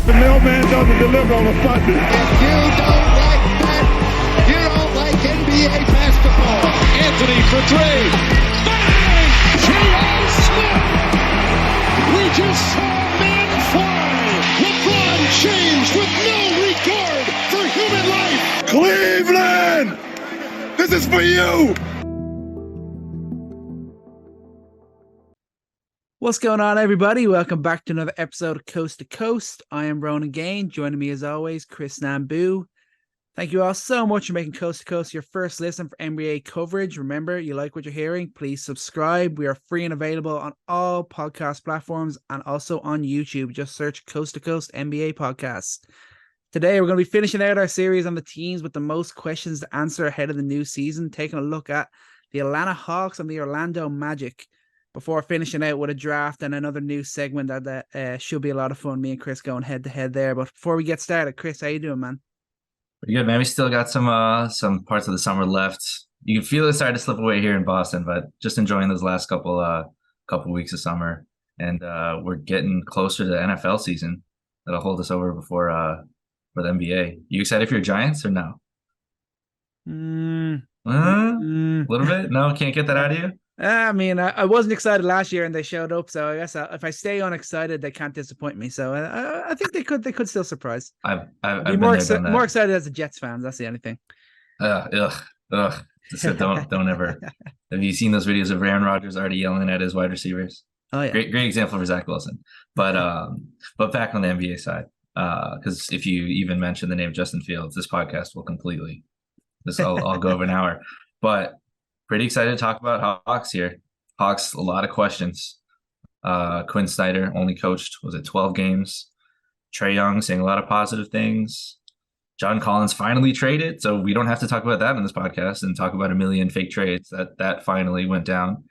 The mailman doesn't deliver on a Sunday. If you don't like that, you don't like NBA basketball. Anthony for three. Bang! J.R. Smith! We just saw men fly. LeBron James with no regard for human life. Cleveland! This is for you! What's going on, everybody? Welcome back to another episode of Coast to Coast. I am Ronan Gaine. Joining me as always, Chris Nambu. Thank you all so much for making Coast to Coast your first listen for NBA coverage. Remember, you like what you're hearing, please subscribe. We are free and available on all podcast platforms and also on YouTube. Just search Coast to Coast NBA Podcast. Today, we're going to be finishing out our series on the teams with the most questions to answer ahead of the new season, taking a look at the Atlanta Hawks and the Orlando Magic, before finishing out with a draft and another new segment that should be a lot of fun. Me and Chris going head to head there. But before we get started, Chris, how you doing, man? Pretty good, man. We still got some parts of the summer left. You can feel it starting to slip away here in Boston, but just enjoying those last couple weeks of summer. And we're getting closer to the NFL season. That'll hold us over before for the NBA. You excited for your Giants or no? A little bit? No, can't get that out of you? I mean, I wasn't excited last year and they showed up. So I guess if I stay unexcited, they can't disappoint me. So I think they could still surprise. I've be more excited as a Jets fan. That's the only thing. Ugh. So don't ever. Have you seen those videos of Aaron Rodgers already yelling at his wide receivers? Oh yeah, great example for Zach Wilson. But back on the NBA side, because if you even mention the name Justin Fields, this podcast will completely. I'll go over an hour, but. Pretty excited to talk about Hawks here. Hawks, a lot of questions. Quin Snyder only coached, 12 games? Trae Young saying a lot of positive things. John Collins finally traded, so we don't have to talk about that in this podcast and talk about a million fake trades. That finally went down.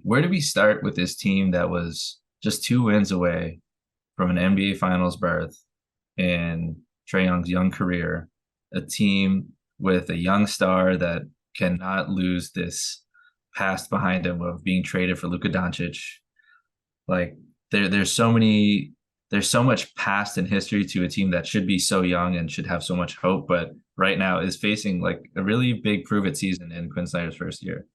Where do we start with this team that was just 2 wins away from an NBA Finals berth in Trae Young's young career? A team with a young star that cannot lose this past behind him of being traded for Luka Doncic. Like there's so much past in history to a team that should be so young and should have so much hope, but right now is facing like a really big prove it season in Quin Snyder's first year.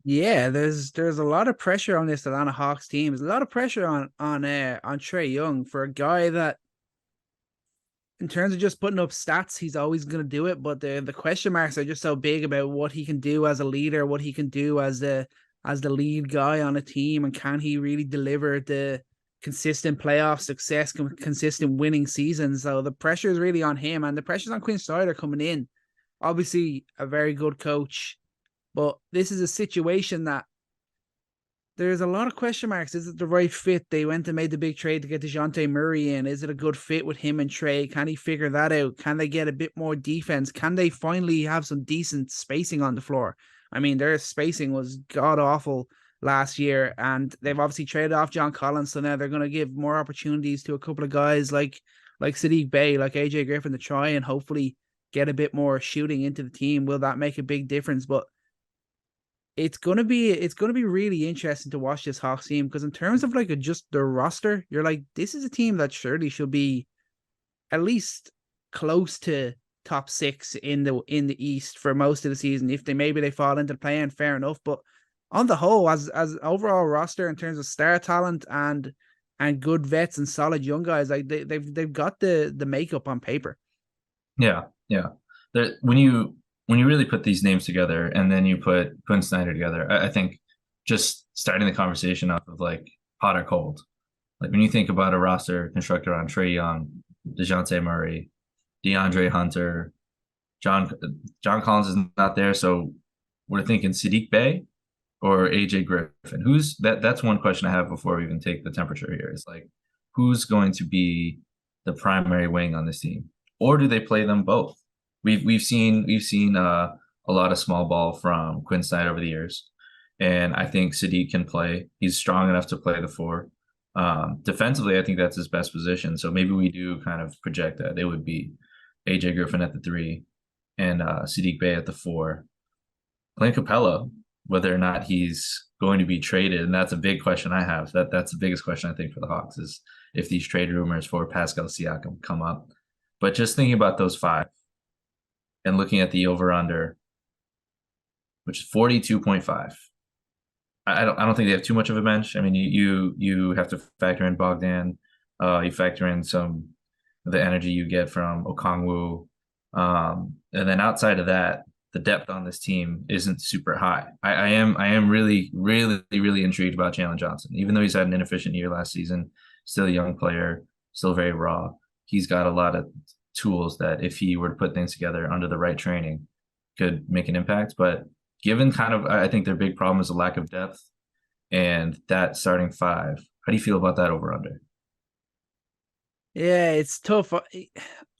Yeah, there's a lot of pressure on this Atlanta Hawks team. There's a lot of pressure on Trae Young for a guy that, in terms of just putting up stats, he's always going to do it. But the question marks are just so big about what he can do as a leader, what he can do as the lead guy on a team, and can he really deliver the consistent playoff success, consistent winning seasons. So the pressure is really on him, and the pressure's on Quin Snyder coming in. Obviously, a very good coach, but this is a situation that there's a lot of question marks. Is it the right fit? They went and made the big trade to get Dejounte Murray in. Is it a good fit with him and Trae? Can he figure that out? Can they get a bit more defense? Can they finally have some decent spacing on the floor? I mean, their spacing was god-awful last year, and they've obviously traded off John Collins, so now they're going to give more opportunities to a couple of guys like Sadiq Bey, like AJ Griffin, to try and hopefully get a bit more shooting into the team. Will that make a big difference? But it's gonna be really interesting to watch this Hawks team, because in terms of just their roster, you're like, this is a team that surely should be at least close to top 6 in the East for most of the season. If they fall into the play-in, fair enough. But on the whole, as overall roster in terms of star talent and good vets and solid young guys, like they've got the makeup on paper. Yeah. When you really put these names together and then you put Quin Snyder together, I think just starting the conversation off of like hot or cold. Like when you think about a roster constructed on Trae Young, Dejounte Murray, DeAndre Hunter, John Collins is not there, so we're thinking Sadiq Bey or AJ Griffin. Who's that's one question I have before we even take the temperature here. It's like, who's going to be the primary wing on this team? Or do they play them both? We've seen a lot of small ball from Quin Snyder over the years, and I think Sadiq can play. He's strong enough to play the 4. Defensively, I think that's his best position. So maybe we do kind of project that it would be AJ Griffin at the 3 and Sadiq Bey at the 4. Clint Capella, whether or not he's going to be traded, and that's a big question I have. That's the biggest question I think for the Hawks if these trade rumors for Pascal Siakam come up. But just thinking about those 5 and looking at the over-under, which is 42.5. I don't think they have too much of a bench. I mean, you have to factor in Bogdan, you factor in some of the energy you get from Okongwu, and then outside of that, the depth on this team isn't super high. I am really, really, really intrigued about Jalen Johnson, even though he's had an inefficient year last season. Still a young player, still very raw. He's got a lot of tools that, if he were to put things together under the right training, could make an impact. But given kind of, I think their big problem is a lack of depth, and that starting 5. How do you feel about that over under? Yeah, it's tough.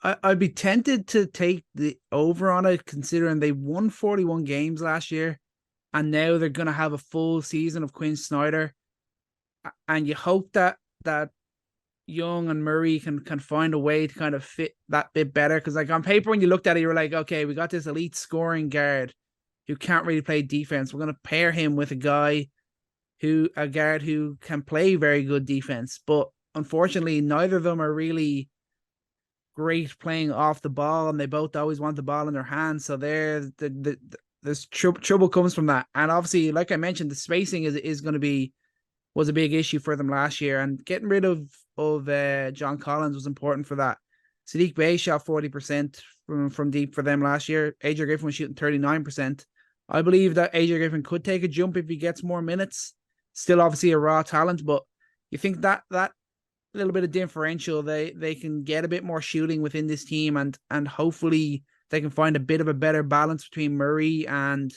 I'd be tempted to take the over on it, considering they won 41 games last year, and now they're going to have a full season of Quin Snyder, and you hope that Young and Murray can find a way to kind of fit that bit better. Because like on paper, when you looked at it, you were like, okay, we got this elite scoring guard who can't really play defense. We're going to pair him with a guard who can play very good defense. But unfortunately, neither of them are really great playing off the ball, and they both always want the ball in their hands. So there's trouble comes from that. And obviously, like I mentioned, the spacing was a big issue for them last year, and getting rid of John Collins was important for that. Sadiq Bey shot 40% from deep for them last year. AJ Griffin was shooting 39%. I believe that AJ Griffin could take a jump if he gets more minutes. Still obviously a raw talent, but you think that little bit of differential, they can get a bit more shooting within this team, and hopefully they can find a bit of a better balance between Murray and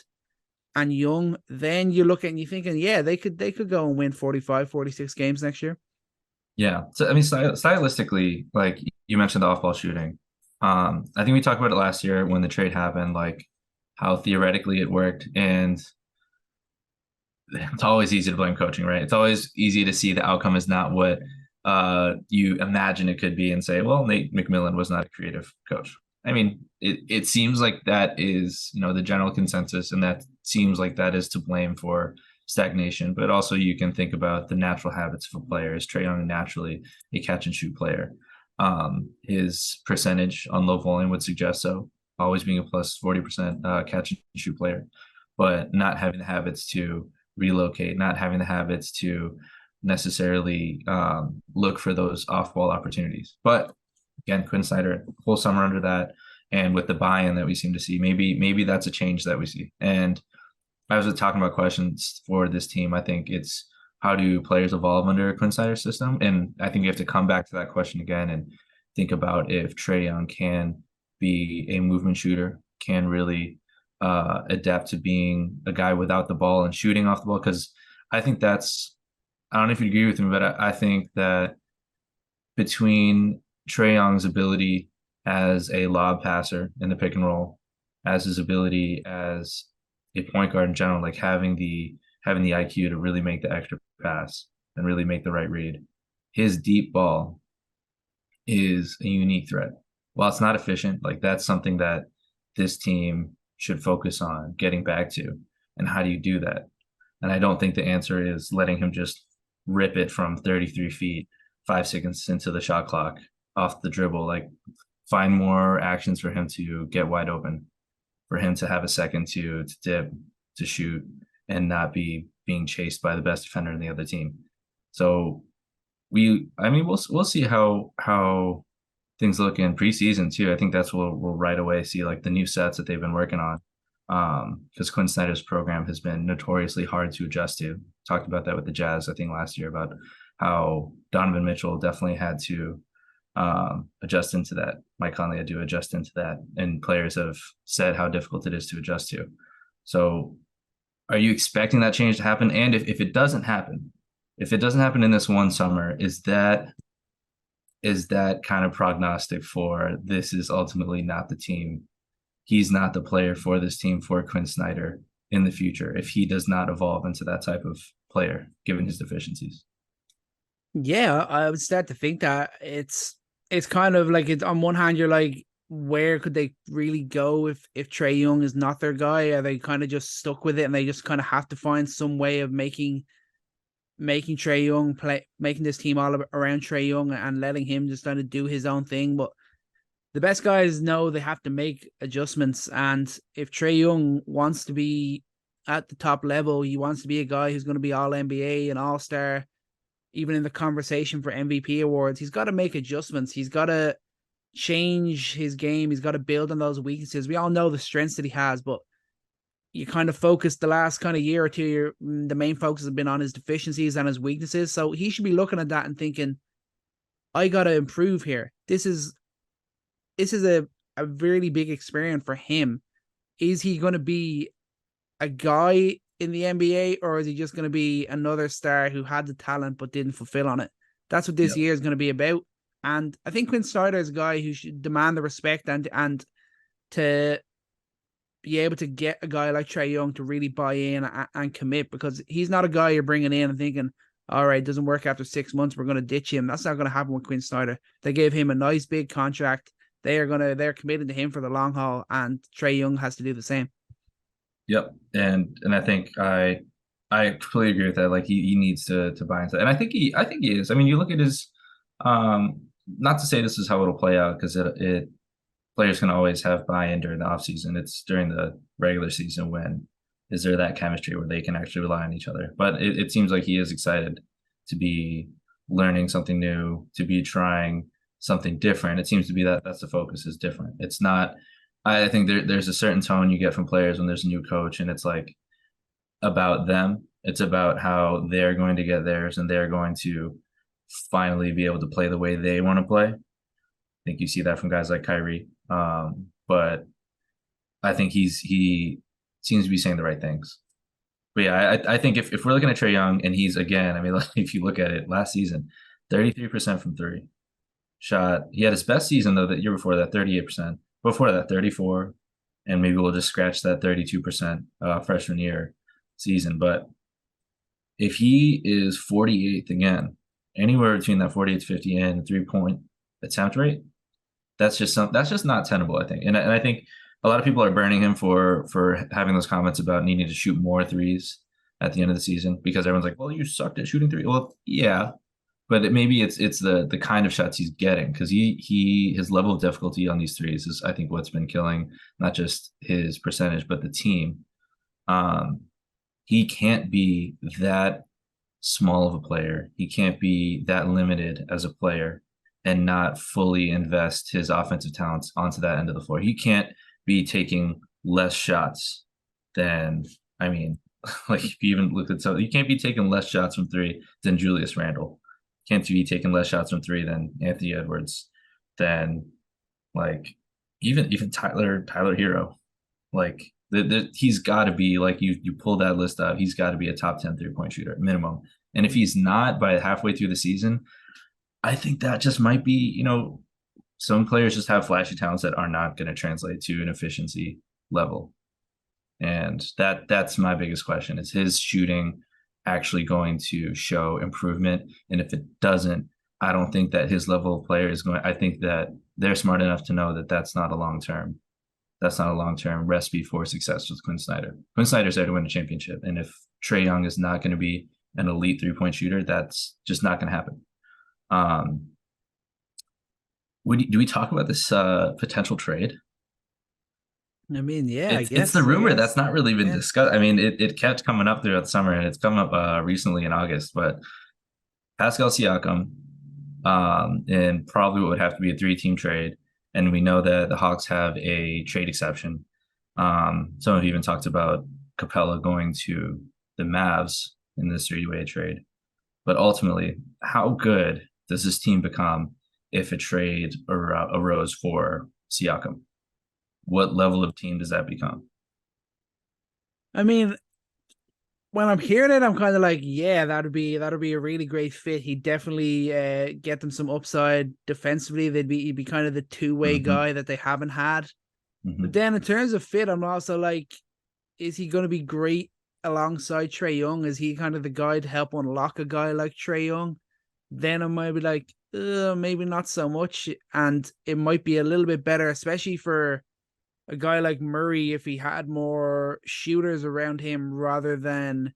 Young. Then you look at and you're thinking, yeah, they could go and win 45, 46 games next year. Yeah. So, I mean, stylistically, like you mentioned the off-ball shooting. I think we talked about it last year when the trade happened, like how theoretically it worked. And it's always easy to blame coaching, right? It's always easy to see the outcome is not what you imagine it could be and say, well, Nate McMillan was not a creative coach. I mean, it seems like that is, the general consensus, and that seems like that is to blame for stagnation. But also you can think about the natural habits of a player. Is Trae Young naturally a catch and shoot player? His percentage on low volume would suggest so, always being a plus 40% catch and shoot player, but not having the habits to relocate, not having the habits to necessarily look for those off-ball opportunities. But again, Quin Snyder, whole summer under that, and with the buy-in that we seem to see, maybe that's a change that we see. And I was talking about questions for this team. I think it's, how do players evolve under a Quin Snyder system? And I think you have to come back to that question again and think about if Trae Young can be a movement shooter, can really adapt to being a guy without the ball and shooting off the ball. Because I think that's, I don't know if you agree with me, but I think that between Trae Young's ability as a lob passer in the pick and roll, as his ability as a point guard in general, like having the IQ to really make the extra pass and really make the right read, his deep ball is a unique threat. While it's not efficient, like that's something that this team should focus on getting back to. And how do you do that? And I don't think the answer is letting him just rip it from 33 feet, 5 seconds into the shot clock off the dribble. Like, find more actions for him to get wide open, for him to have a second to dip, to shoot, and not be being chased by the best defender in the other team. So we'll see how things look in preseason too. I think that's what we'll right away see, like the new sets that they've been working on. Because Quin Snyder's program has been notoriously hard to adjust to. Talked about that with the Jazz, I think, last year, about how Donovan Mitchell definitely had to adjust into that. Mike Conley had to adjust into that, and players have said how difficult it is to adjust to. So are you expecting that change to happen? And if it doesn't happen, in this one summer, is that kind of prognostic for this is ultimately not the team? He's not the player for this team, for Quin Snyder in the future, if he does not evolve into that type of player, given his deficiencies. Yeah, I would start to think that it's kind of like, it's on one hand, you're like, where could they really go if Trae Young is not their guy? Are they kind of just stuck with it and they just kind of have to find some way of making making Trae Young making this team all around Trae Young and letting him just kind of do his own thing. But the best guys know they have to make adjustments. And if Trae Young wants to be at the top level, he wants to be a guy who's going to be all NBA and all-star, even in the conversation for MVP awards, he's got to make adjustments. He's got to change his game. He's got to build on those weaknesses. We all know the strengths that he has, but you kind of focus the last kind of year or two, the main focus has been on his deficiencies and his weaknesses. So he should be looking at that and thinking, I got to improve here. This is a really big experience for him. Is he going to be a guy in the NBA, or is he just going to be another star who had the talent but didn't fulfill on it? That's what this year is going to be about. And I think Quin Snyder is a guy who should demand the respect and to be able to get a guy like Trae Young to really buy in and commit, because he's not a guy you're bringing in and thinking, all right, it doesn't work after 6 months, we're going to ditch him. That's not going to happen with Quin Snyder. They gave him a nice big contract. They're committed to him for the long haul, and Trae Young has to do the same. Yep. And I think I completely agree with that. Like he needs to buy into that. And I think he is. I mean, you look at his not to say this is how it'll play out, because it players can always have buy-in during the offseason. It's during the regular season when is there that chemistry where they can actually rely on each other. But it seems like he is excited to be learning something new, to be trying something different. It seems to be that's the focus, is different. It's not, I think there's a certain tone you get from players when there's a new coach, and it's like about them. It's about how they're going to get theirs, and they're going to finally be able to play the way they want to play. I think you see that from guys like Kyrie. But I think he seems to be saying the right things. But yeah, I think if we're looking at Trae Young, and he's, again, I mean, like, if you look at it last season, 33% from three shot. He had his best season, though, the year before that, 38%. Before that, 34, and maybe we'll just scratch that 32% freshman year season. But if he is 48th again, anywhere between that 48 to 50 and 3-point attempt rate, that's just not tenable, I think. And I think a lot of people are burning him for having those comments about needing to shoot more threes at the end of the season, because everyone's like, well, you sucked at shooting three. Well, yeah. But maybe it's the kind of shots he's getting, because his level of difficulty on these threes is, I think, what's been killing not just his percentage but the team. He can't be that small of a player. He can't be that limited as a player and not fully invest his offensive talents onto that end of the floor. He can't be taking less shots than, I mean, like, if you even look at you can't be taking less shots from three than Julius Randle. Can't be taking less shots from three than Anthony Edwards, than like even Tyler Hero. Like he's got to be, like, you pull that list out, he's got to be a top 10 3-point shooter minimum. And if he's not by halfway through the season, I think that just might be, some players just have flashy talents that are not going to translate to an efficiency level. And that's my biggest question, is his shooting actually going to show improvement? And if it doesn't, I don't think that his level of player is going. I think that they're smart enough to know that that's not a long-term recipe for success with Quin Snyder. Quin Snyder's there to win a championship. And if Trae Young is not going to be an elite 3-point shooter, that's just not going to happen. Do we talk about this potential trade? I mean, yeah, I guess it's the rumor that's not really been discussed. I mean, it kept coming up throughout the summer, and it's come up recently in August. But Pascal Siakam, and probably what would have to be a 3-team trade. And we know that the Hawks have a trade exception. Some have even talked about Capella going to the Mavs in this 3-way trade. But ultimately, how good does this team become if a trade arose for Siakam? What level of team does that become? I mean, when I'm hearing it, I'm kind of like, yeah, that'd be a really great fit. He'd definitely get them some upside defensively. He'd be kind of the two-way guy that they haven't had. But then in terms of fit, I'm also like, is he going to be great alongside Trae Young? Is he kind of the guy to help unlock a guy like Trae Young? Then I might be like, maybe not so much. And it might be a little bit better, especially for a guy like Murray, if he had more shooters around him rather than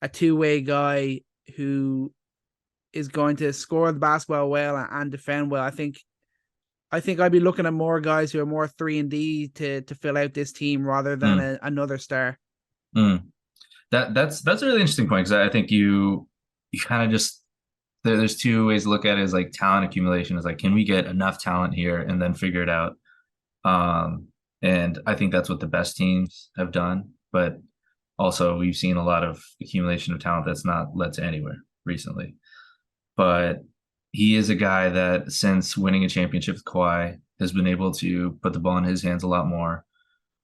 a two-way guy who is going to score the basketball well and defend well. I think I'd be looking at more guys who are more 3-and-D to fill out this team rather than another star. That's a really interesting point, because I think you kind of just there's two ways to look at it. Is like talent accumulation is like, can we get enough talent here and then figure it out? And I think that's what the best teams have done, but also we've seen a lot of accumulation of talent that's not led to anywhere recently. But he is a guy that, since winning a championship with Kawhi, has been able to put the ball in his hands a lot more,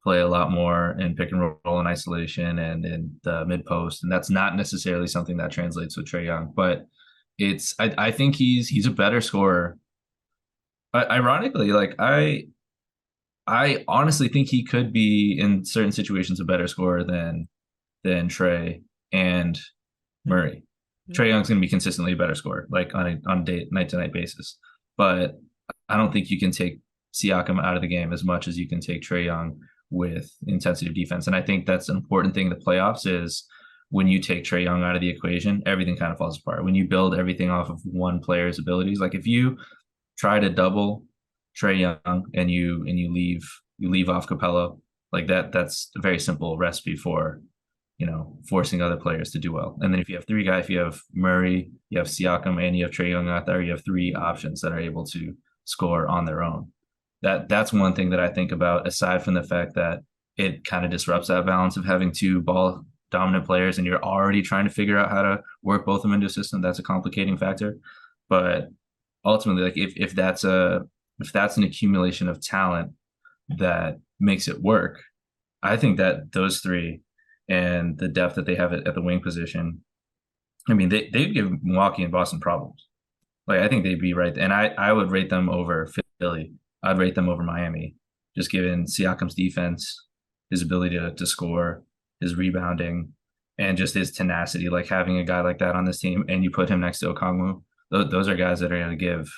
play a lot more in pick and roll and isolation and in the mid post. And that's not necessarily something that translates with Trae Young, but I think he's a better scorer. Ironically, like I honestly think he could be in certain situations a better scorer than Trae and Murray. Trae Young's going to be consistently a better scorer, like on a night to night basis. But I don't think you can take Siakam out of the game as much as you can take Trae Young with intensity of defense. And I think that's an important thing in the playoffs is when you take Trae Young out of the equation, everything kind of falls apart. When you build everything off of one player's abilities, like if you try to double Trae Young and you leave off Capello, like that's a very simple recipe for, forcing other players to do well. And then if you have three guys, if you have Murray, you have Siakam, and you have Trae Young out there, you have three options that are able to score on their own. That's one thing that I think about, aside from the fact that it kind of disrupts that balance of having two ball dominant players and you're already trying to figure out how to work both of them into a system. That's a complicating factor. But ultimately, like if that's an accumulation of talent that makes it work, I think that those three and the depth that they have at the wing position, I mean, they'd give Milwaukee and Boston problems. Like, I think they'd be right. And I would rate them over Philly. I'd rate them over Miami, just given Siakam's defense, his ability to score, his rebounding, and just his tenacity. Like, having a guy like that on this team and you put him next to Okongwu, those are guys that are going to give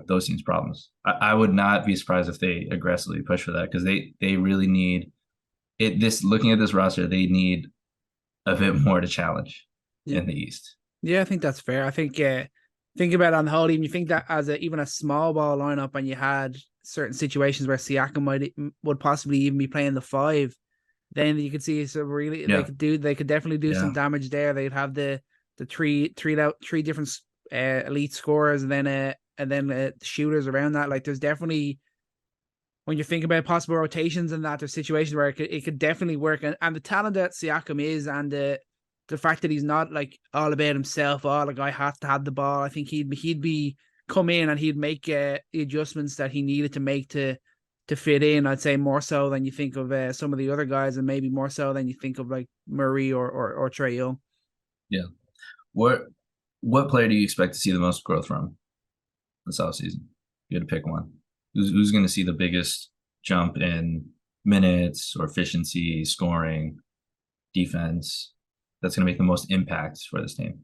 those teams problems. I would not be surprised if they aggressively push for that, because they really need it. Looking at this roster, they need a bit more to challenge in the East. Yeah, I think that's fair. I think think about it on the whole, even you think that as even a small ball lineup, and you had certain situations where Siakam would possibly even be playing the 5, then you could see they could definitely do some damage there. They'd have the three different elite scorers, and then shooters around that. Like, there's definitely, when you think about possible rotations and that, there's situations where it could definitely work. And the talent that Siakam is, and the fact that he's not like all about himself, like I have to have the ball. I think he'd be come in and he'd make the adjustments that he needed to make to fit in. I'd say more so than you think of some of the other guys, and maybe more so than you think of like Murray or Trae Young. Yeah. What player do you expect to see the most growth from this offseason? You had to pick one. Who's going to see the biggest jump in minutes or efficiency, scoring, defense? That's going to make the most impact for this team.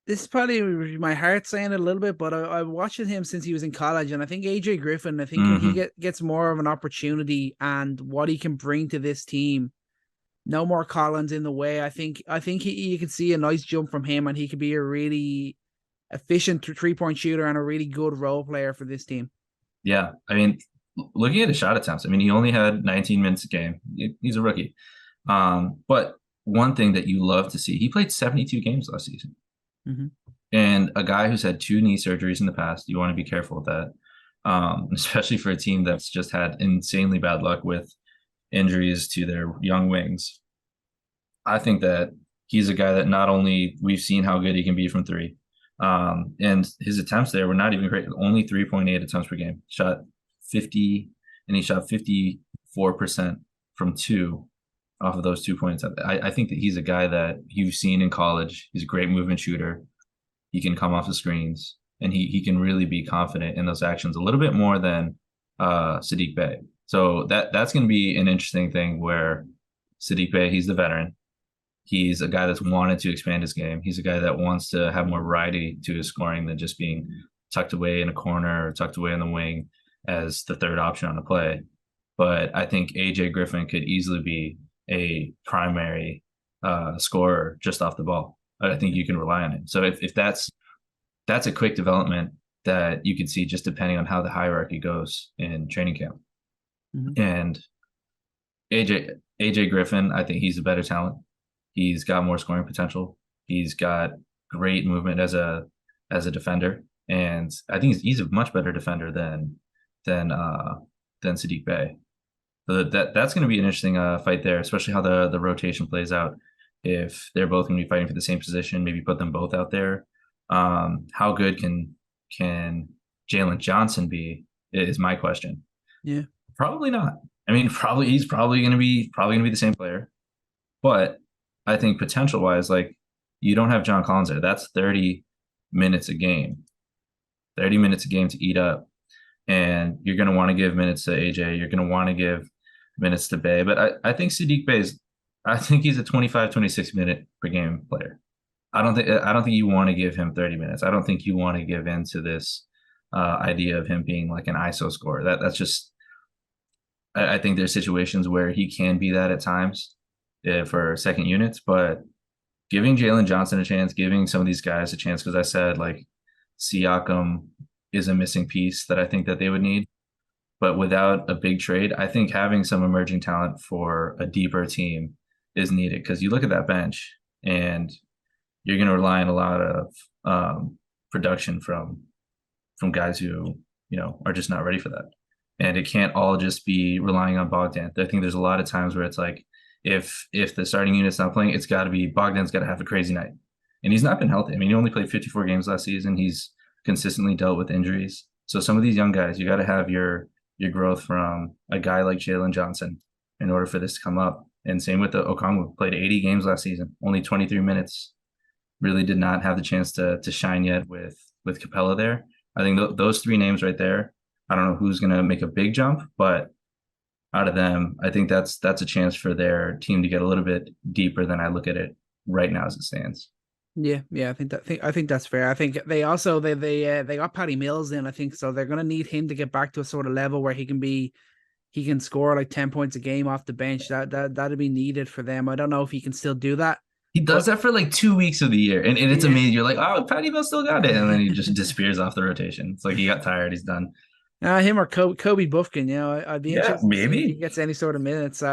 This is probably my heart saying it a little bit, but I've watched him since he was in college, and I think AJ Griffin, when he gets more of an opportunity and what he can bring to this team, no more Collins in the way. I think you could see a nice jump from him, and he could be a really efficient 3-point shooter and a really good role player for this team. Yeah, I mean, looking at his shot attempts, I mean, he only had 19 minutes a game. He's a rookie. But one thing that you love to see, he played 72 games last season. Mm-hmm. And a guy who's had 2 knee surgeries in the past, you want to be careful with that, especially for a team that's just had insanely bad luck with injuries to their young wings. I think that he's a guy that not only we've seen how good he can be from 3, and his attempts there were not even great. Only 3.8 attempts per game. Shot 50, and he shot 54% from 2 off of those 2 points. I think that he's a guy that you've seen in college. He's a great movement shooter. He can come off the screens, and he can really be confident in those actions a little bit more than Saddiq Bey. So that's going to be an interesting thing, where Saddiq Bey, he's the veteran. He's a guy that's wanted to expand his game. He's a guy that wants to have more variety to his scoring than just being tucked away in a corner or tucked away in the wing as the third option on the play. But I think AJ Griffin could easily be a primary scorer just off the ball. I think you can rely on him. So if that's a quick development that you could see just depending on how the hierarchy goes in training camp. Mm-hmm. And AJ Griffin, I think he's a better talent. He's got more scoring potential. He's got great movement as a defender, and I think he's a much better defender than Saddiq Bey. So that's going to be an interesting fight there, especially how the rotation plays out. If they're both going to be fighting for the same position, maybe put them both out there. How good can Jalen Johnson be is my question. Yeah, probably not. I mean, he's probably going to be the same player, but I think potential wise, like, you don't have John Collins there. That's 30 minutes a game. 30 minutes a game to eat up. And you're going to want to give minutes to AJ. You're going to want to give minutes to Bey. But I think Saddiq Bey I think he's a 25, 26 minute per game player. I don't think you want to give him 30 minutes. I don't think you want to give in to this idea of him being like an ISO scorer. That's just, I think there's situations where he can be that at times for second units, but giving Jalen Johnson a chance, giving some of these guys a chance, because I said like Siakam is a missing piece that I think that they would need. But without a big trade, I think having some emerging talent for a deeper team is needed, because you look at that bench and you're going to rely on a lot of production from guys who, are just not ready for that. And it can't all just be relying on Bogdan. I think there's a lot of times where it's like, if the starting unit's not playing, it's got to be Bogdan's got to have a crazy night. And he's not been healthy. I mean, he only played 54 games last season. He's consistently dealt with injuries. So some of these young guys, you got to have your growth from a guy like Jalen Johnson in order for this to come up. And same with the Okongwu, played 80 games last season, only 23 minutes. Really did not have the chance to shine yet with Capella there. I think those three names right there, I don't know who's going to make a big jump, but out of them, I think that's a chance for their team to get a little bit deeper than I look at it right now as it stands. Yeah, I think that's fair. I think they also they got Patty Mills in, I think, so they're going to need him to get back to a sort of level where he can score like 10 points a game off the bench. That'd be needed for them. I don't know if he can still do that. He does that for like 2 weeks of the year, and it's amazing. You're like, oh, Patty Mills still got it, and then he just disappears off the rotation. It's like he got tired. He's done. Him or Kobe Buffkin, I'd be interested maybe if he gets any sort of minutes.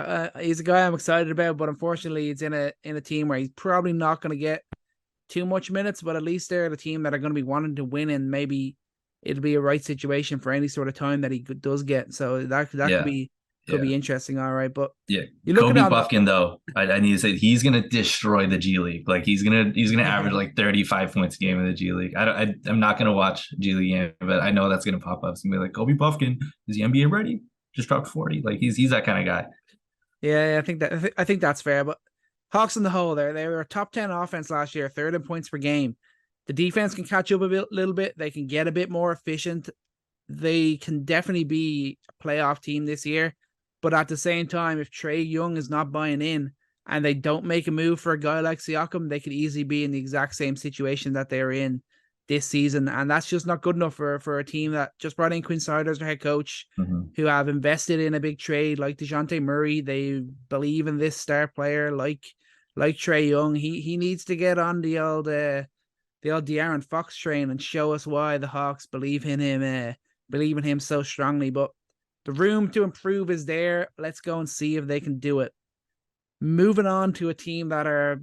He's a guy I'm excited about, but unfortunately, he's in a team where he's probably not going to get too much minutes. But at least they're the team that are going to be wanting to win, and maybe it'll be a right situation for any sort of time that he does get. So that could be interesting. All right, but Kobe Buffkin though, I need to say he's gonna destroy the G League. Like he's gonna average like 35 points a game in the G League. I'm not gonna watch G League game, but I know that's gonna pop up. It's gonna be like, Kobe Buffkin, is the NBA ready? Just dropped 40. Like he's that kind of guy. Yeah, I think that's fair. But Hawks in the whole, they were a top 10 offense last year, third in points per game. The defense can catch up little bit. They can get a bit more efficient. They can definitely be a playoff team this year. But at the same time, if Trae Young is not buying in and they don't make a move for a guy like Siakam, they could easily be in the exact same situation that they're in this season. And that's just not good enough for a team that just brought in Quin Snyder as their head coach, who have invested in a big trade like Dejounte Murray. They believe in this star player like Trae Young. He needs to get on the old De'Aaron Fox train and show us why the Hawks believe in him so strongly. But the room to improve is there. Let's go and see if they can do it. Moving on to a team that are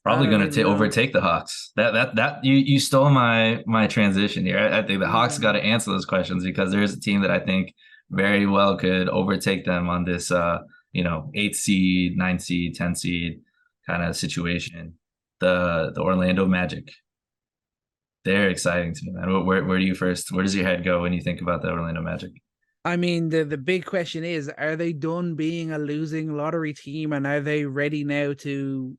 probably going to overtake the Hawks. That you stole my transition here. I think the Hawks got to answer those questions, because there is a team that I think very well could overtake them on this 8th seed, 9th seed, 10th seed kind of situation. The Orlando Magic. They're exciting to me, man. Where does your head go when you think about the Orlando Magic? I mean, the big question is, are they done being a losing lottery team, and are they ready now to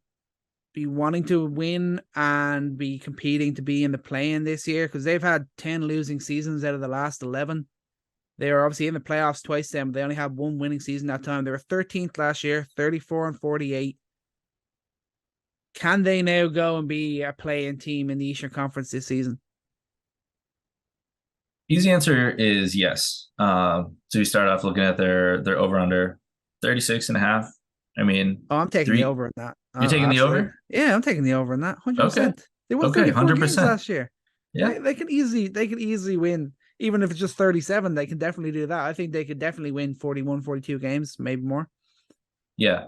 be wanting to win and be competing to be in the play-in this year? Because they've had 10 losing seasons out of the last 11. They were obviously in the playoffs twice then, but they only had one winning season that time. They were 13th last year, 34-48. Can they now go and be a play-in team in the Eastern Conference this season? Easy answer is yes. So we start off looking at their over-under 36.5. I mean, I'm taking the over on that. You're taking the over? Yeah, I'm taking the over on that. 100%. Okay. They won 34 games last year. Yeah. They can easily win. Even if it's just 37, they can definitely do that. I think they could definitely win 41, 42 games, maybe more. Yeah.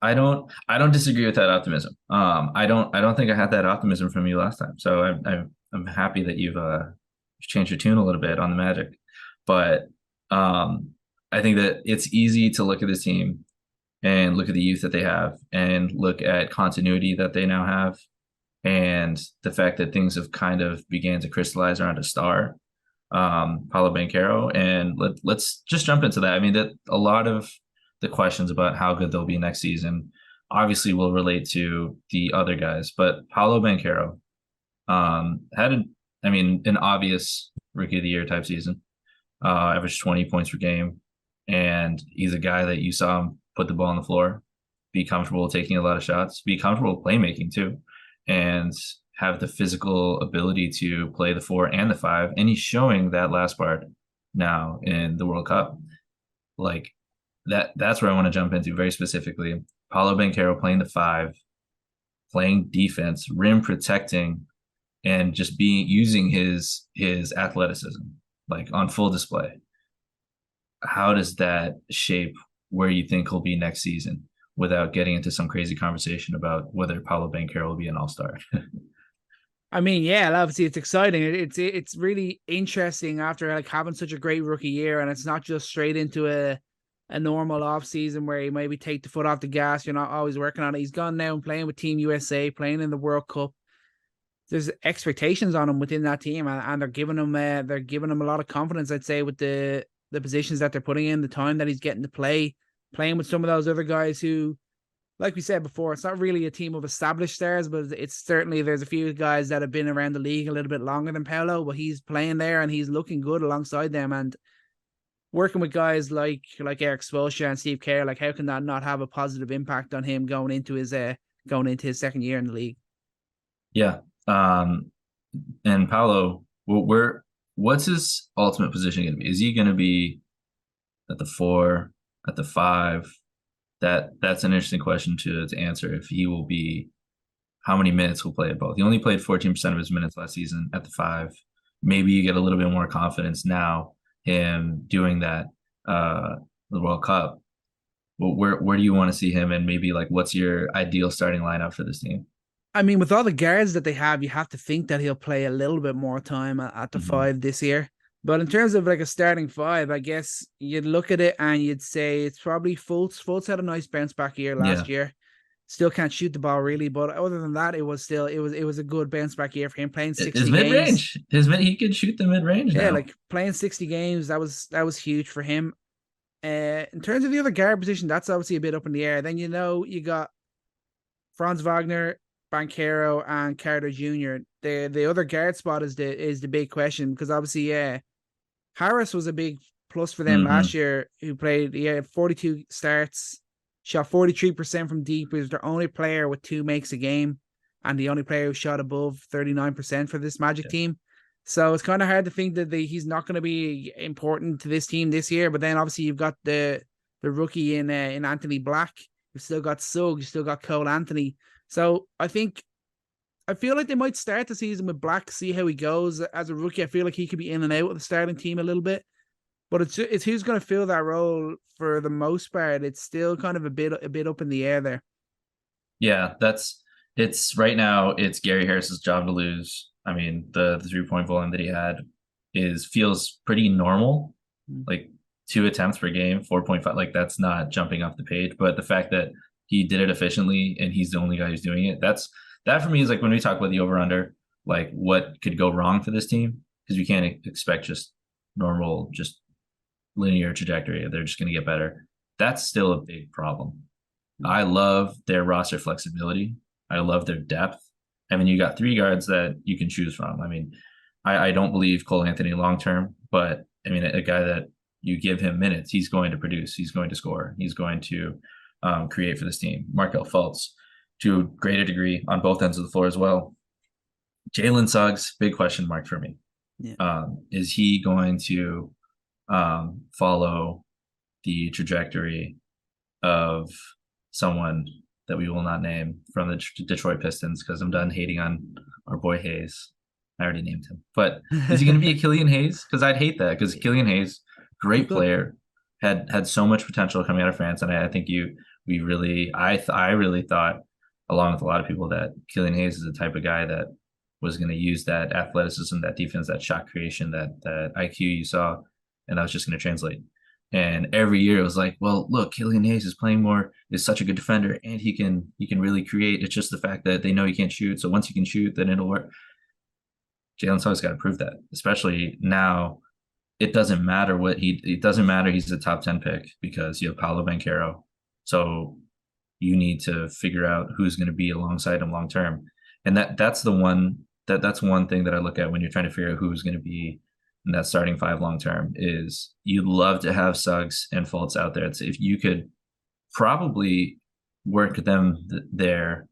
I don't disagree with that optimism. I don't think I had that optimism from you last time. So I'm happy that you've changed your tune a little bit on the Magic. But I think that it's easy to look at this team and look at the youth that they have and look at continuity that they now have and the fact that things have kind of began to crystallize around a star, Paolo Banchero. And let's just jump into that. I mean, that a lot of the questions about how good they'll be next season obviously will relate to the other guys, but Paolo Banchero had an obvious rookie of the year type season, averaged 20 points per game. And he's a guy that you saw him put the ball on the floor, be comfortable taking a lot of shots, be comfortable playmaking too, and have the physical ability to play the 4 and the 5. And he's showing that last part now in the World Cup. Like that's where I want to jump into very specifically. Paolo Banchero playing the 5, playing defense, rim protecting, and just using his athleticism like on full display. How does that shape where you think he'll be next season without getting into some crazy conversation about whether Paolo Banchero will be an all-star? I mean, yeah, obviously it's exciting. It's really interesting after like having such a great rookie year, and it's not just straight into a normal off season where you maybe take the foot off the gas. You're not always working on it. He's gone now and playing with Team USA, playing in the World Cup. There's expectations on him within that team, and they're giving him a lot of confidence, I'd say, with the positions that they're putting in, the time that he's getting to playing with some of those other guys who, like we said before, it's not really a team of established stars, but it's certainly, there's a few guys that have been around the league a little bit longer than Paolo, but he's playing there and he's looking good alongside them. And working with guys like Eric Spoelstra and Steve Kerr, like how can that not have a positive impact on him going into his second year in the league? Yeah. And Paolo, what's his ultimate position going to be? Is he going to be at the 4, at the 5? That's an interesting question to answer. If he will be, how many minutes will play at both? He only played 14% of his minutes last season at the 5. Maybe you get a little bit more confidence now him doing that the World Cup. Well, where do you want to see him? And maybe like what's your ideal starting lineup for this team? I mean, with all the guards that they have, you have to think that he'll play a little bit more time at the 5 this year. But in terms of like a starting 5, I guess you'd look at it and you'd say it's probably Fultz. Fultz had a nice bounce back year last year. Still can't shoot the ball really, but other than that, it was a good bounce back year for him, playing 60 his mid-range. He could shoot the mid-range now. Yeah, like playing 60 games, that was huge for him. In terms of the other guard position, that's obviously a bit up in the air. Then you got Franz Wagner, Banchero, and Carter Jr. The other guard spot is the big question, because obviously Harris was a big plus for them last year, who played, he had 42 starts, shot 43% from deep. He was their only player with 2 makes a game, and the only player who shot above 39% for this Magic team. So it's kind of hard to think that he's not going to be important to this team this year. But then obviously you've got the rookie in Anthony Black. You've still got Suggs. You've still got Cole Anthony. So I feel like they might start the season with Black, see how he goes as a rookie. I feel like he could be in and out of the starting team a little bit, but it's who's going to fill that role for the most part. It's still kind of a bit up in the air there. Yeah, it's right now. It's Gary Harris's job to lose. I mean, the 3-point volume that he had feels pretty normal, like 2 attempts per game, 4.5. Like that's not jumping off the page, but the fact that he did it efficiently and he's the only guy who's doing it, that for me is like when we talk about the over-under, like what could go wrong for this team, because we can't expect just normal, just linear trajectory. They're just going to get better. That's still a big problem. I love their roster flexibility. I love their depth. I mean, you got 3 guards that you can choose from. I mean, I don't believe Cole Anthony long-term, but I mean, a guy that you give him minutes, he's going to produce, he's going to score, he's going to create for this team. Markelle Fultz, to a greater degree on both ends of the floor as well. Jalen Suggs, big question mark for me. Yeah. Is he going to follow the trajectory of someone that we will not name from the Detroit Pistons because I'm done hating on our boy Hayes. I already named him. But is he going to be a Killian Hayes? Because I'd hate that, because Killian Hayes, great player, had so much potential coming out of France, and I think I really thought, along with a lot of people, that Killian Hayes is the type of guy that was going to use that athleticism, that defense, that shot creation, that IQ you saw, and that was just going to translate. And every year it was like, well, look, Killian Hayes is playing more, is such a good defender, and he can really create. It's just the fact that they know he can't shoot. So once you can shoot, then it'll work. Jalen Suggs got to prove that, especially now. It doesn't matter it doesn't matter. He's a top 10 pick because you have Paolo Banchero. So you need to figure out who's going to be alongside him long term. And that's one thing that I look at when you're trying to figure out who's going to be in that starting five long term. Is you'd love to have Suggs and Fultz out there. It's, if you could probably work them there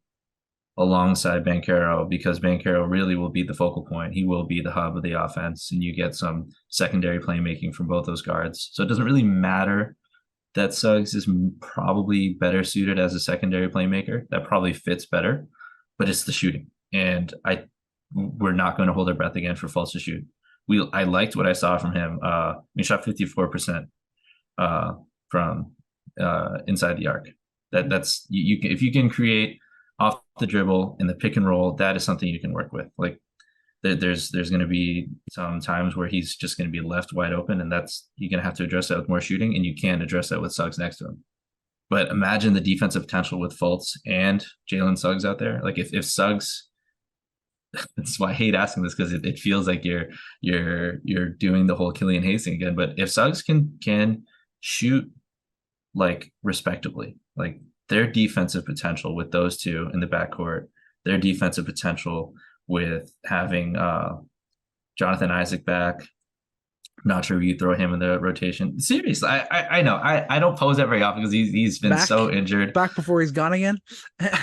alongside Banchero, because Banchero really will be the focal point. He will be the hub of the offense, and you get some secondary playmaking from both those guards. So it doesn't really matter that Suggs is probably better suited as a secondary playmaker. That probably fits better, but it's the shooting. And we're not going to hold our breath again for Fultz to shoot. I liked what I saw from him. He shot 54% from inside the arc. That's you if you can create off the dribble in the pick and roll, that is something you can work with. Like there's going to be some times where he's just going to be left wide open, and that's, you're going to have to address that with more shooting, and you can address that with Suggs next to him. But imagine the defensive potential with Fultz and Jalen Suggs out there. Like if Suggs, that's why I hate asking this, because it feels like you're doing the whole Killian Hayes thing again. But if Suggs can shoot like respectably, like their defensive potential with those two in the backcourt, their defensive potential with having Jonathan Isaac back. Not sure if you throw him in the rotation. Seriously, I know I don't pose that very often because he's been so injured. Back before he's gone again.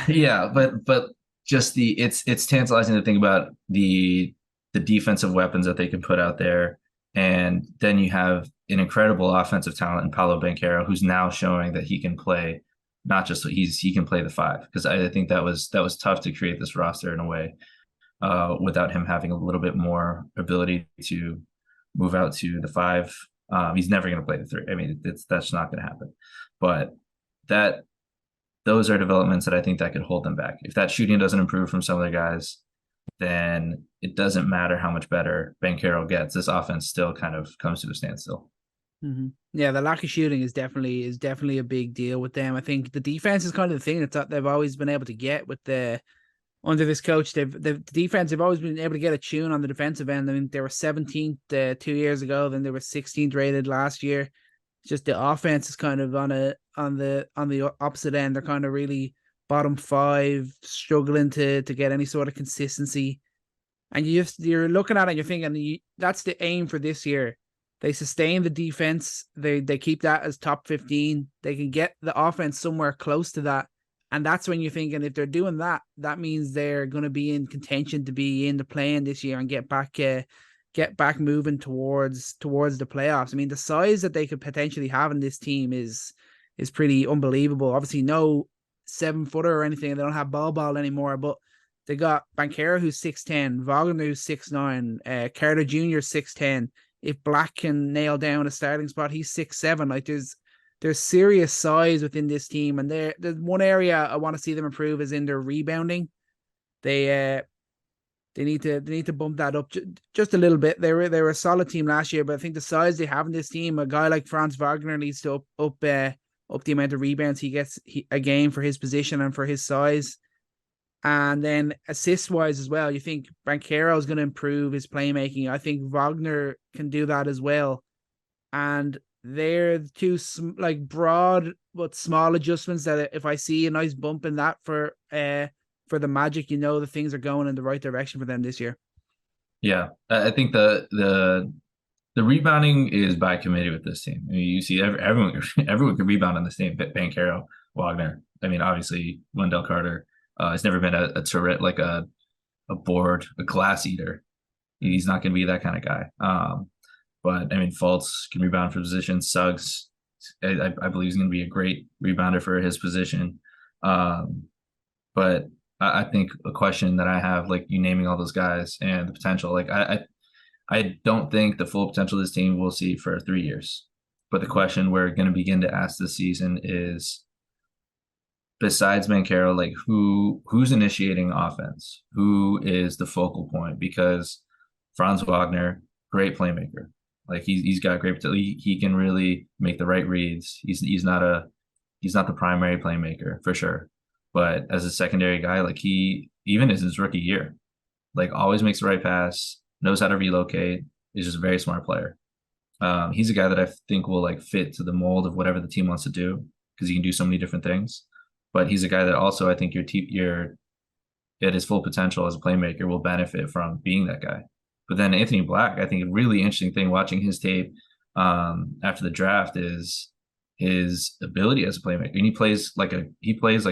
Yeah, but just it's tantalizing to think about the defensive weapons that they can put out there, and then you have an incredible offensive talent in Paolo Banchero, who's now showing that he can play. Not just he can play the five, because I think that was tough to create this roster in a way without him having a little bit more ability to move out to the five. He's never going to play the three. I mean, that's not going to happen. But those are developments that I think that could hold them back. If that shooting doesn't improve from some of the guys, then it doesn't matter how much better Banchero gets. This offense still kind of comes to a standstill. Mm-hmm. Yeah, the lack of shooting is definitely a big deal with them. I think the defense is kind of the thing that they've always been able to get with under this coach. The defense, they've always been able to get a tune on the defensive end. I mean, they were 17th 2 years ago, then they were 16th rated last year. Just the offense is kind of on the opposite end. They're kind of really bottom five, struggling to get any sort of consistency. And you're looking at it and you're thinking that's the aim for this year. They sustain the defense. They keep that as top 15. They can get the offense somewhere close to that. And that's when you're thinking, if they're doing that, that means they're going to be in contention to be in the play-in this year and get back moving towards the playoffs. I mean, the size that they could potentially have in this team is pretty unbelievable. Obviously, no 7-footer or anything. They don't have ball anymore, but they got Banchero, who's 6'10", Wagner, who's 6'9", Carter Jr. 6'10". If Black can nail down a starting spot, he's 6'7". Like there's serious size within this team, and there's one area I want to see them improve is in their rebounding. They need to bump that up just a little bit. They were a solid team last year, but I think the size they have in this team, a guy like Franz Wagner needs to up the amount of rebounds he gets a game for his position and for his size. And then assist-wise as well, you think Banchero is going to improve his playmaking. I think Wagner can do that as well. And they're the two broad but small adjustments that if I see a nice bump in that for the Magic, the things are going in the right direction for them this year. Yeah, I think the rebounding is by committee with this team. I mean, you see everyone can rebound on this team. Banchero, Wagner. I mean, obviously Wendell Carter. He's never been a turret, like a board, a glass eater. He's not going to be that kind of guy. But I mean, Fultz can rebound for position. Suggs, I believe, he's going to be a great rebounder for his position. But I think a question that I have, like you naming all those guys and the potential, like I don't think the full potential of this team we'll see for 3 years. But the question we're going to begin to ask this season is, besides Banchero, like who's initiating offense? Who is the focal point? Because Franz Wagner, great playmaker. Like he's got great potential. He can really make the right reads. He's not the primary playmaker for sure. But as a secondary guy, like he even in his rookie year, like always makes the right pass, knows how to relocate, is just a very smart player. He's a guy that I think will like fit to the mold of whatever the team wants to do because he can do so many different things. But he's a guy that also I think your at his full potential as a playmaker will benefit from being that guy. But then Anthony Black, I think a really interesting thing watching his tape after the draft is his ability as a playmaker. And he plays like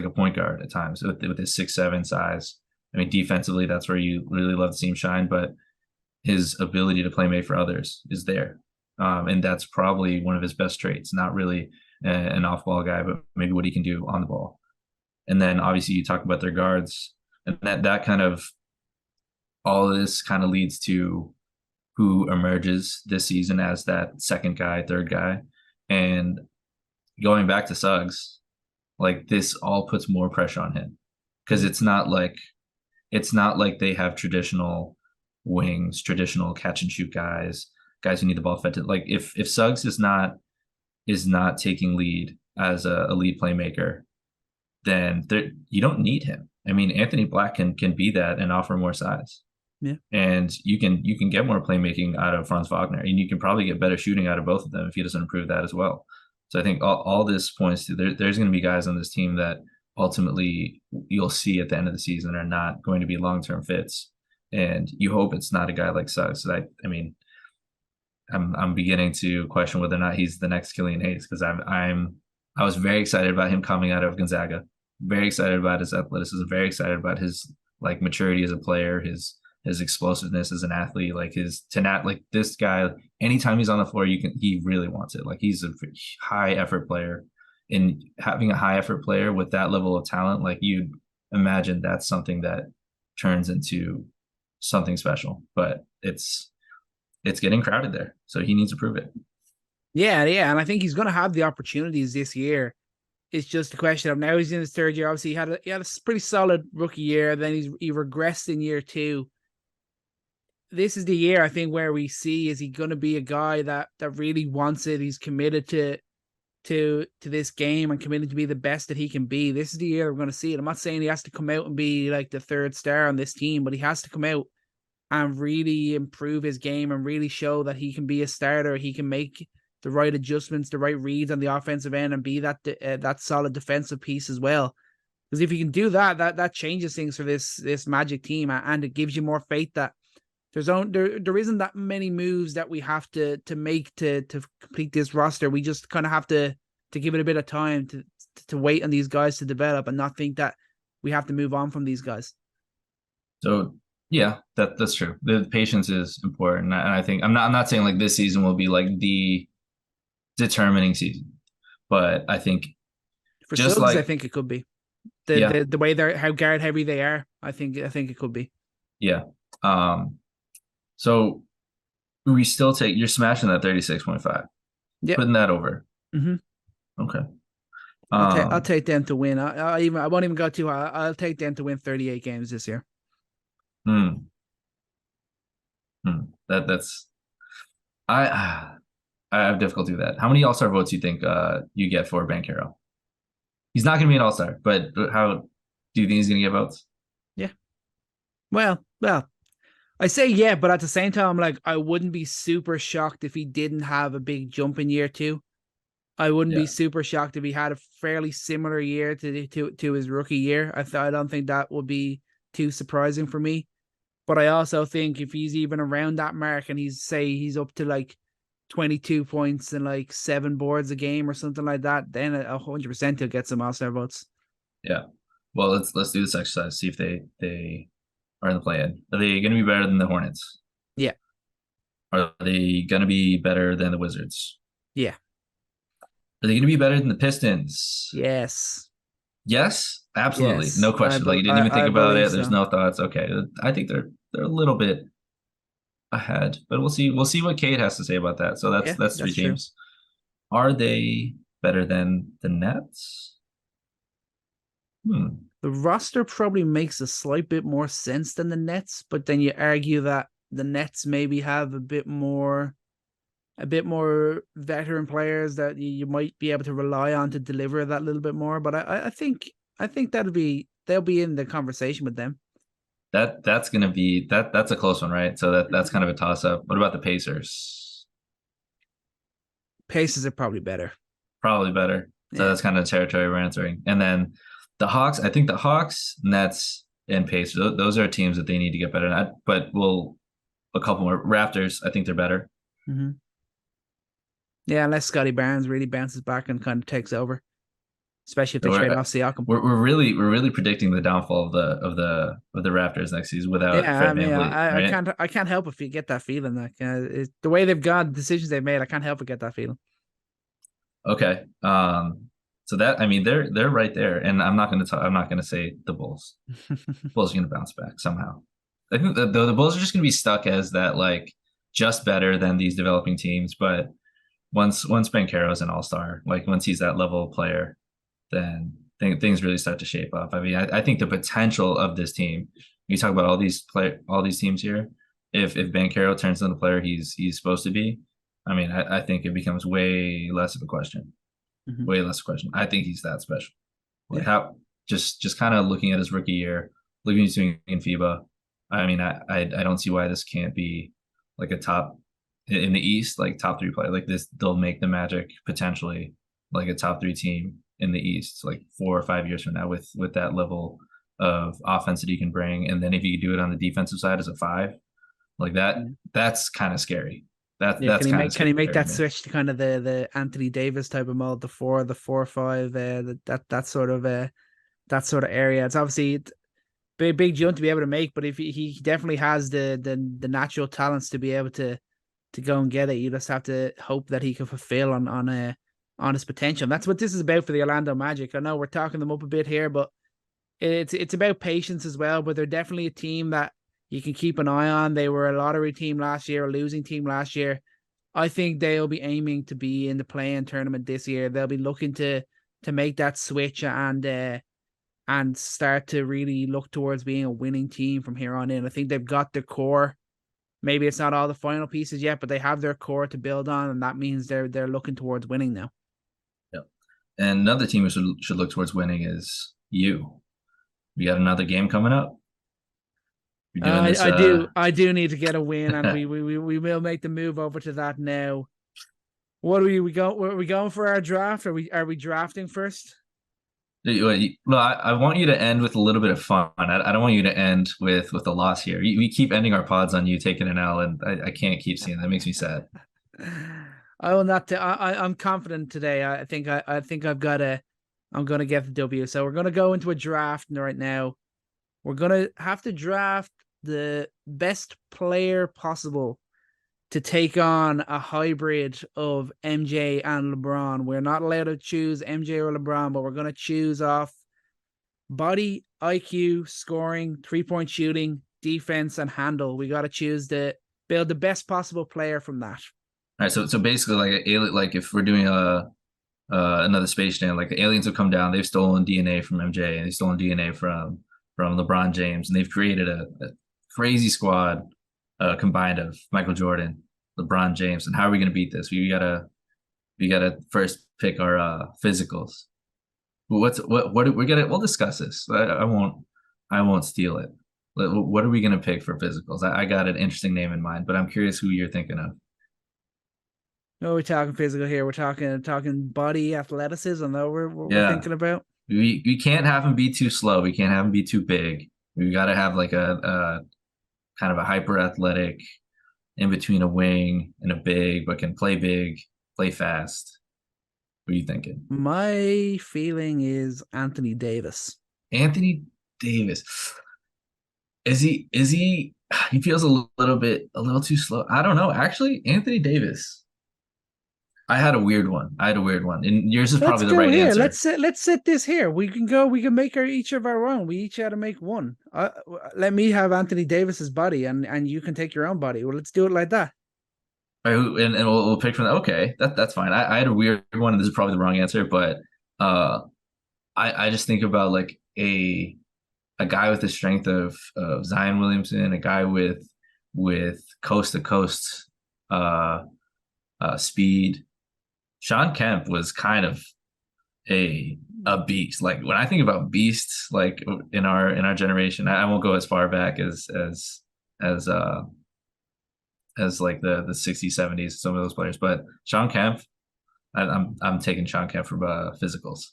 a point guard at times with his 6'7" size. I mean, defensively, that's where you really love to see him shine, but his ability to play make for others is there. And that's probably one of his best traits, not really an off-ball guy, but maybe what he can do on the ball. And then obviously you talk about their guards, and that kind of, all of this kind of leads to who emerges this season as that second guy, third guy. And going back to Suggs, like this all puts more pressure on him because it's not like they have traditional wings, traditional catch and shoot guys who need the ball fed to. Like if Suggs is not taking lead as a lead playmaker, then you don't need him. I mean, Anthony Black can be that and offer more size. Yeah. And you can get more playmaking out of Franz Wagner, and you can probably get better shooting out of both of them if he doesn't improve that as well. So I think all this points to there's going to be guys on this team that ultimately you'll see at the end of the season are not going to be long-term fits. And you hope it's not a guy like Suggs. So I mean, I'm beginning to question whether or not he's the next Killian Hayes, because I was very excited about him coming out of Gonzaga, very excited about his athleticism, very excited about his like maturity as a player, his explosiveness as an athlete, like like this guy, anytime he's on the floor, he really wants it. Like he's a high effort player, and having a high effort player with that level of talent, like you'd imagine that's something that turns into something special, but it's getting crowded there. So he needs to prove it. Yeah. And I think he's going to have the opportunities this year. It's just a question of now he's in his third year. Obviously, he had a pretty solid rookie year. Then he regressed in year two. This is the year, I think, where we see, is he going to be a guy that really wants it? He's committed to this game and committed to be the best that he can be. This is the year we're going to see it. I'm not saying he has to come out and be like the third star on this team, but he has to come out and really improve his game and really show that he can be a starter. He can make the right adjustments, the right reads on the offensive end, and be that solid defensive piece as well. Because if you can do that changes things for this Magic team, and it gives you more faith that there isn't that many moves that we have to make to complete this roster. We just kind of have to give it a bit of time to wait on these guys to develop, and not think that we have to move on from these guys. So yeah, that's true. The patience is important, and I think I'm not saying like this season will be like the determining season, but I think for just Suggs, I think it could be the way how guard heavy they are. I think it could be. Yeah. So we still you're smashing that 36.5. Yeah. Putting that over. Mm-hmm. Okay. I'll take them to win. I won't even go too high. I'll take them to win 38 games this year. That's I have difficulty with that. How many All-Star votes do you think you get for Banchero? He's not going to be an All-Star, but how do you think he's going to get votes? Yeah. Well, I say yeah, but at the same time, like, I wouldn't be super shocked if he didn't have a big jump in year two. I wouldn't be super shocked if he had a fairly similar year to his rookie year. I don't think that would be too surprising for me. But I also think if he's even around that mark and he's up to like 22 points and like 7 boards a game or something like that, then 100% he'll get some All-Star votes. Yeah. Well, let's do this exercise. See if they are in the play-in. Are they going to be better than the Hornets? Yeah. Are they going to be better than the Wizards? Yeah. Are they going to be better than the Pistons? Yes. Yes, absolutely. Yes, No question. Like you didn't even I think about believe it. There's so. no thoughts. Okay. I think they're a little bit ahead, but we'll see. We'll see what Kate has to say about that. So Yeah, that's three that's true. teams. Are they better than the Nets? The roster probably makes a slight bit more sense than the Nets, but then you argue that the Nets maybe have a bit more veteran players that you might be able to rely on to deliver that little bit more. But I think they'll be in the conversation with them. That's gonna be that's a close one, right? So that's kind of a toss up. What about the Pacers? Pacers are probably better. Probably better. So Yeah. that's kind of the territory we're answering. And then the Hawks, I think the Hawks, Nets, and Pacers, those are teams that they need to get better at. But a couple more. Raptors, I think they're better. Mm-hmm. Yeah, unless Scotty Barnes really bounces back and kind of takes over, especially if they trade off Siakam. We're really predicting the downfall of the Raptors next season without Fred VanVleet. Right? I can't help if you get that feeling. Like the way they've gone, decisions they've made, I can't help but get that feeling. Okay. So that, I mean, they're right there, and I'm not gonna say the Bulls. Bulls are gonna bounce back somehow. I think the Bulls are just gonna be stuck as that, like, just better than these developing teams. But once Banchero's an all-star, like once he's that level of player, then things really start to shape up. I mean, I think the potential of this team. You talk about all these teams here. If Banchero turns into the player he's supposed to be, I mean, I think it becomes way less of a question. Mm-hmm. Way less question. I think he's that special. Like how just kind of looking at his rookie year, looking at him in FIBA. I mean, I don't see why this can't be like a top in the East, like top 3 player. Like this, they'll make the Magic potentially like a top 3 team in the East, like 4 or 5 years from now, with that level of offense that he can bring. And then if you do it on the defensive side as a 5, like that's kind of scary. That's can he make that switch to kind of the Anthony Davis type of mold, the 4-5, that sort of area? It's obviously big jump to be able to make, but if he definitely has the natural talents to be able to go and get it, you just have to hope that he can fulfill on his potential. And that's what this is about for the Orlando Magic. I know we're talking them up a bit here, but it's about patience as well. But they're definitely a team that you can keep an eye on. They were a lottery team last year, a losing team last year. I think they'll be aiming to be in the play-in tournament this year. They'll be looking to make that switch and start to really look towards being a winning team from here on in. I think they've got the core. Maybe it's not all the final pieces yet, but they have their core to build on, and that means they're looking towards winning now. Yep. And another team who should look towards winning is you. We got another game coming up. I do need to get a win, and we will make the move over to that now. What are we going for our draft? Are we drafting first? Well, I want you to end with a little bit of fun. I don't want you to end with a loss here. We keep ending our pods on you taking an L, and I can't keep seeing that. It makes me sad. I will not. I'm confident today. I think I've got I'm going to get the W. So we're going to go into a draft right now. We're going to have to draft the best player possible to take on a hybrid of MJ and LeBron. We're not allowed to choose MJ or LeBron, but we're going to choose off body, IQ, scoring, 3-point shooting, defense, and handle. We got to choose to build the best possible player from that. All right, so basically, like if we're doing another Space Jam, like the aliens have come down, they've stolen DNA from MJ, and they've stolen DNA from LeBron James, and they've created a crazy squad combined of Michael Jordan, LeBron James. And how are we going to beat this? We gotta first pick our physicals. We'll discuss this. I won't steal it. What are we going to pick for physicals? I got an interesting name in mind, but I'm curious who you're thinking of. No, we're talking physical here. We're talking body athleticism, though. We're thinking about. We can't have him be too slow. We can't have him be too big. We got to have like a kind of a hyper athletic in between a wing and a big, but can play big, play fast. What are you thinking? My feeling is Anthony Davis. Anthony Davis. Is he? He feels a little too slow. I don't know. Actually, Anthony Davis. I had a weird one. And yours is probably Let's the go right here. answer. Let's set this here. We can make each of our own. We each had to make one. Let me have Anthony Davis's body, and you can take your own body. Well, let's do it like that. All right, and we'll pick from that. Okay, that's fine. I had a weird one, and this is probably the wrong answer, but I just think about like a guy with the strength of Zion Williamson, a guy with coast to coast speed. Sean Kemp was kind of a beast. Like when I think about beasts, like in our generation, I won't go as far back as like the 60s, 70s, some of those players, but Sean Kemp, I'm taking Sean Kemp for physicals.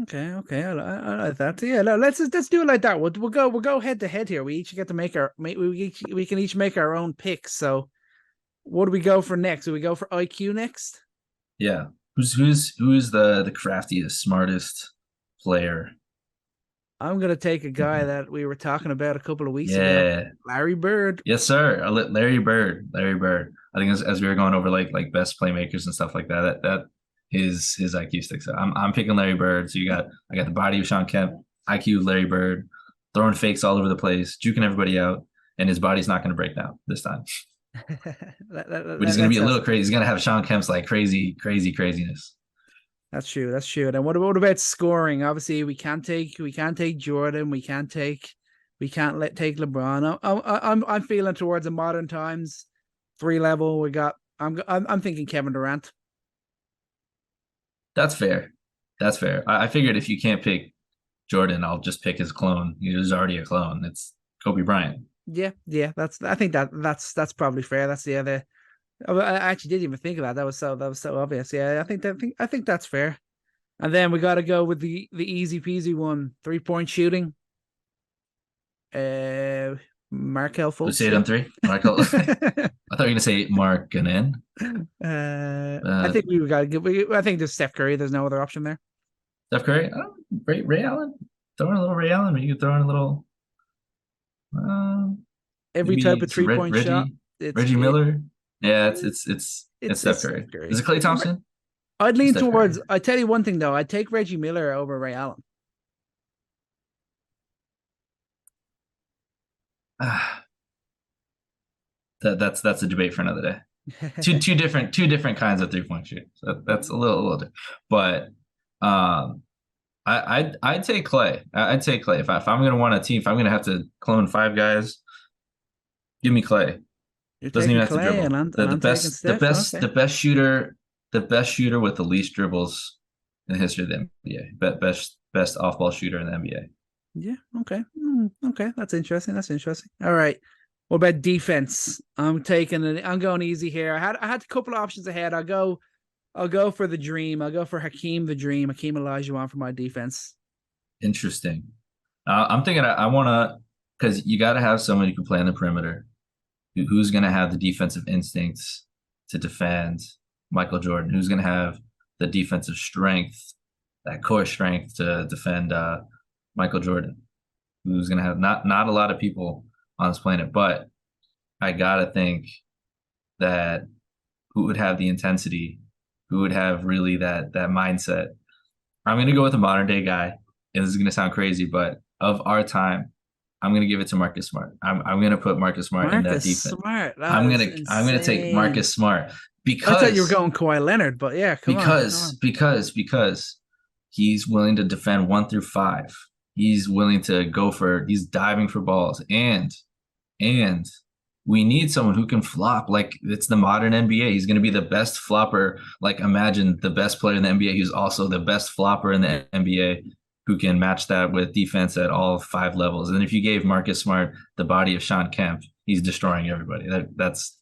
Okay, I like that. Yeah, let's do it like that. We'll go head to head here. We each get to we can each make our own picks. So, what do we go for next? Do we go for IQ next? Yeah. Who's the craftiest, smartest player? I'm gonna take a guy that we were talking about a couple of weeks ago. Larry Bird. Yes, sir. Larry Bird. I think as we were going over like best playmakers and stuff like that his IQ sticks out. I'm picking Larry Bird. So I got the body of Sean Kemp, IQ Larry Bird, throwing fakes all over the place, juking everybody out, and his body's not going to break down this time. But he's going to be a little crazy. He's going to have Sean Kemp's like craziness. That's true. And what about scoring? Obviously, we can't take Jordan. We can't take LeBron. I'm feeling towards the modern times 3 level. I'm thinking Kevin Durant. That's fair. I figured if you can't pick Jordan, I'll just pick his clone. He's already a clone. It's Kobe Bryant. Yeah. I think that's probably fair. That's the other. I actually didn't even think of that. That was so obvious. Yeah, I think that's fair. And then we got to go with the easy peasy one, 3-point shooting. Markel Fultz. Let's say it on 3. Markel. I thought you were gonna say Mark Ganin. I think we got to give. I think there's Steph Curry. There's no other option there. Steph Curry. Ray Allen. Throw in a little Ray Allen. You could throw in a little. Every type of 3-point shot. Reggie Miller. Yeah, it's Steph Curry. Is it Klay Thompson? I'd lean towards. I tell you one thing though. I'd take Reggie Miller over Ray Allen. That's a debate for another day. two different kinds of 3-point shooting. So that's a little different. But I'd take Klay. I'd take Klay. If I'm gonna want a team, if I'm gonna have to clone 5 guys, give me Klay. Doesn't even have to dribble. The best shooter with the least dribbles in the history of the NBA. Best off-ball shooter in the NBA. Yeah. Okay. Okay. That's interesting. All right. What about defense? I'm going easy here. I had a couple of options ahead. I'll go for the dream. I'll go for Hakeem Olajuwon for my defense. Interesting. I'm thinking I want to, because you got to have someone who can play on the perimeter. Who's going to have the defensive instincts to defend Michael Jordan? Who's going to have the defensive strength, that core strength to defend Michael Jordan? Who's going to have not a lot of people on this planet, but I got to think that who would have the intensity, who would have really that mindset. I'm going to go with a modern day guy, and this is going to sound crazy, but of our time, I'm going to give it to Marcus Smart. I'm going to put Marcus Smart in that defense. I'm going to take Marcus Smart because I thought you were going Kawhi Leonard, but yeah, because he's willing to defend 1 through 5. He's willing to he's diving for balls, and we need someone who can flop. Like, it's the modern NBA. He's going to be the best flopper. Like, imagine the best player in the NBA who's also the best flopper in the NBA, who can match that with defense at all 5 levels. And if you gave Marcus Smart the body of Sean Kemp, he's destroying everybody. That's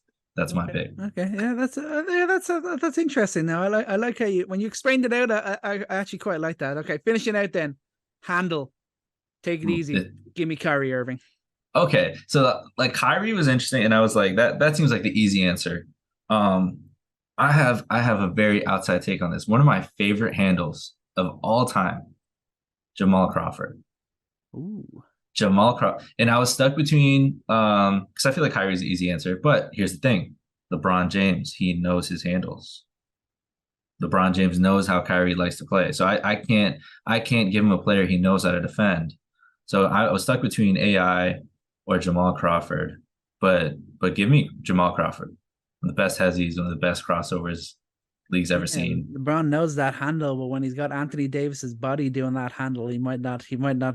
my pick. Okay, yeah, that's interesting. Now I like how when you explained it out. I actually quite like that. Okay, finishing out then. Handle, take it easy. Give me Kyrie Irving. Okay, so like Kyrie was interesting, and I was like, that seems like the easy answer. I have a very outside take on this. One of my favorite handles of all time. Jamal Crawford. Ooh. Jamal Crawford. And I was stuck between because I feel like Kyrie's the easy answer, but here's the thing. LeBron James, he knows his handles. LeBron James knows how Kyrie likes to play. So I can't give him a player he knows how to defend. So I was stuck between AI or Jamal Crawford, but give me Jamal Crawford. One of the best heazies, one of the best crossovers league's ever seen. LeBron knows that handle, but when he's got Anthony Davis's body doing that handle, he might not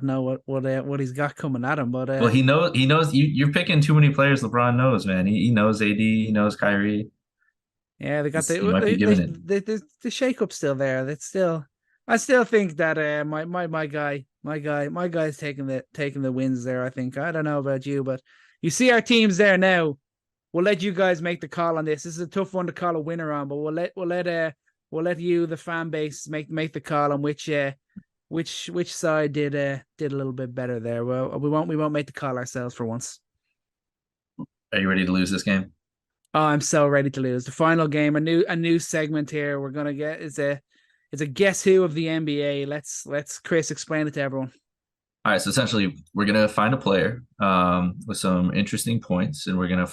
know what he's got coming at him. But well, he knows you're picking too many players. LeBron knows, man. He knows AD, he knows Kyrie. Yeah, they got the shake-up still there. I still think that my guy's taking the wins there. I think. I don't know about you, but you see our teams there now. We'll let you guys make the call on this. This is a tough one to call a winner on, but we'll let you, the fan base, make the call on which side did a little bit better there. Well, we won't make the call ourselves for once. Are you ready to lose this game? Oh, I'm so ready to lose. The final game, a new segment here. We're gonna get it's a guess who of the NBA. Let's Chris explain it to everyone. All right, so essentially we're gonna find a player with some interesting points, and we're gonna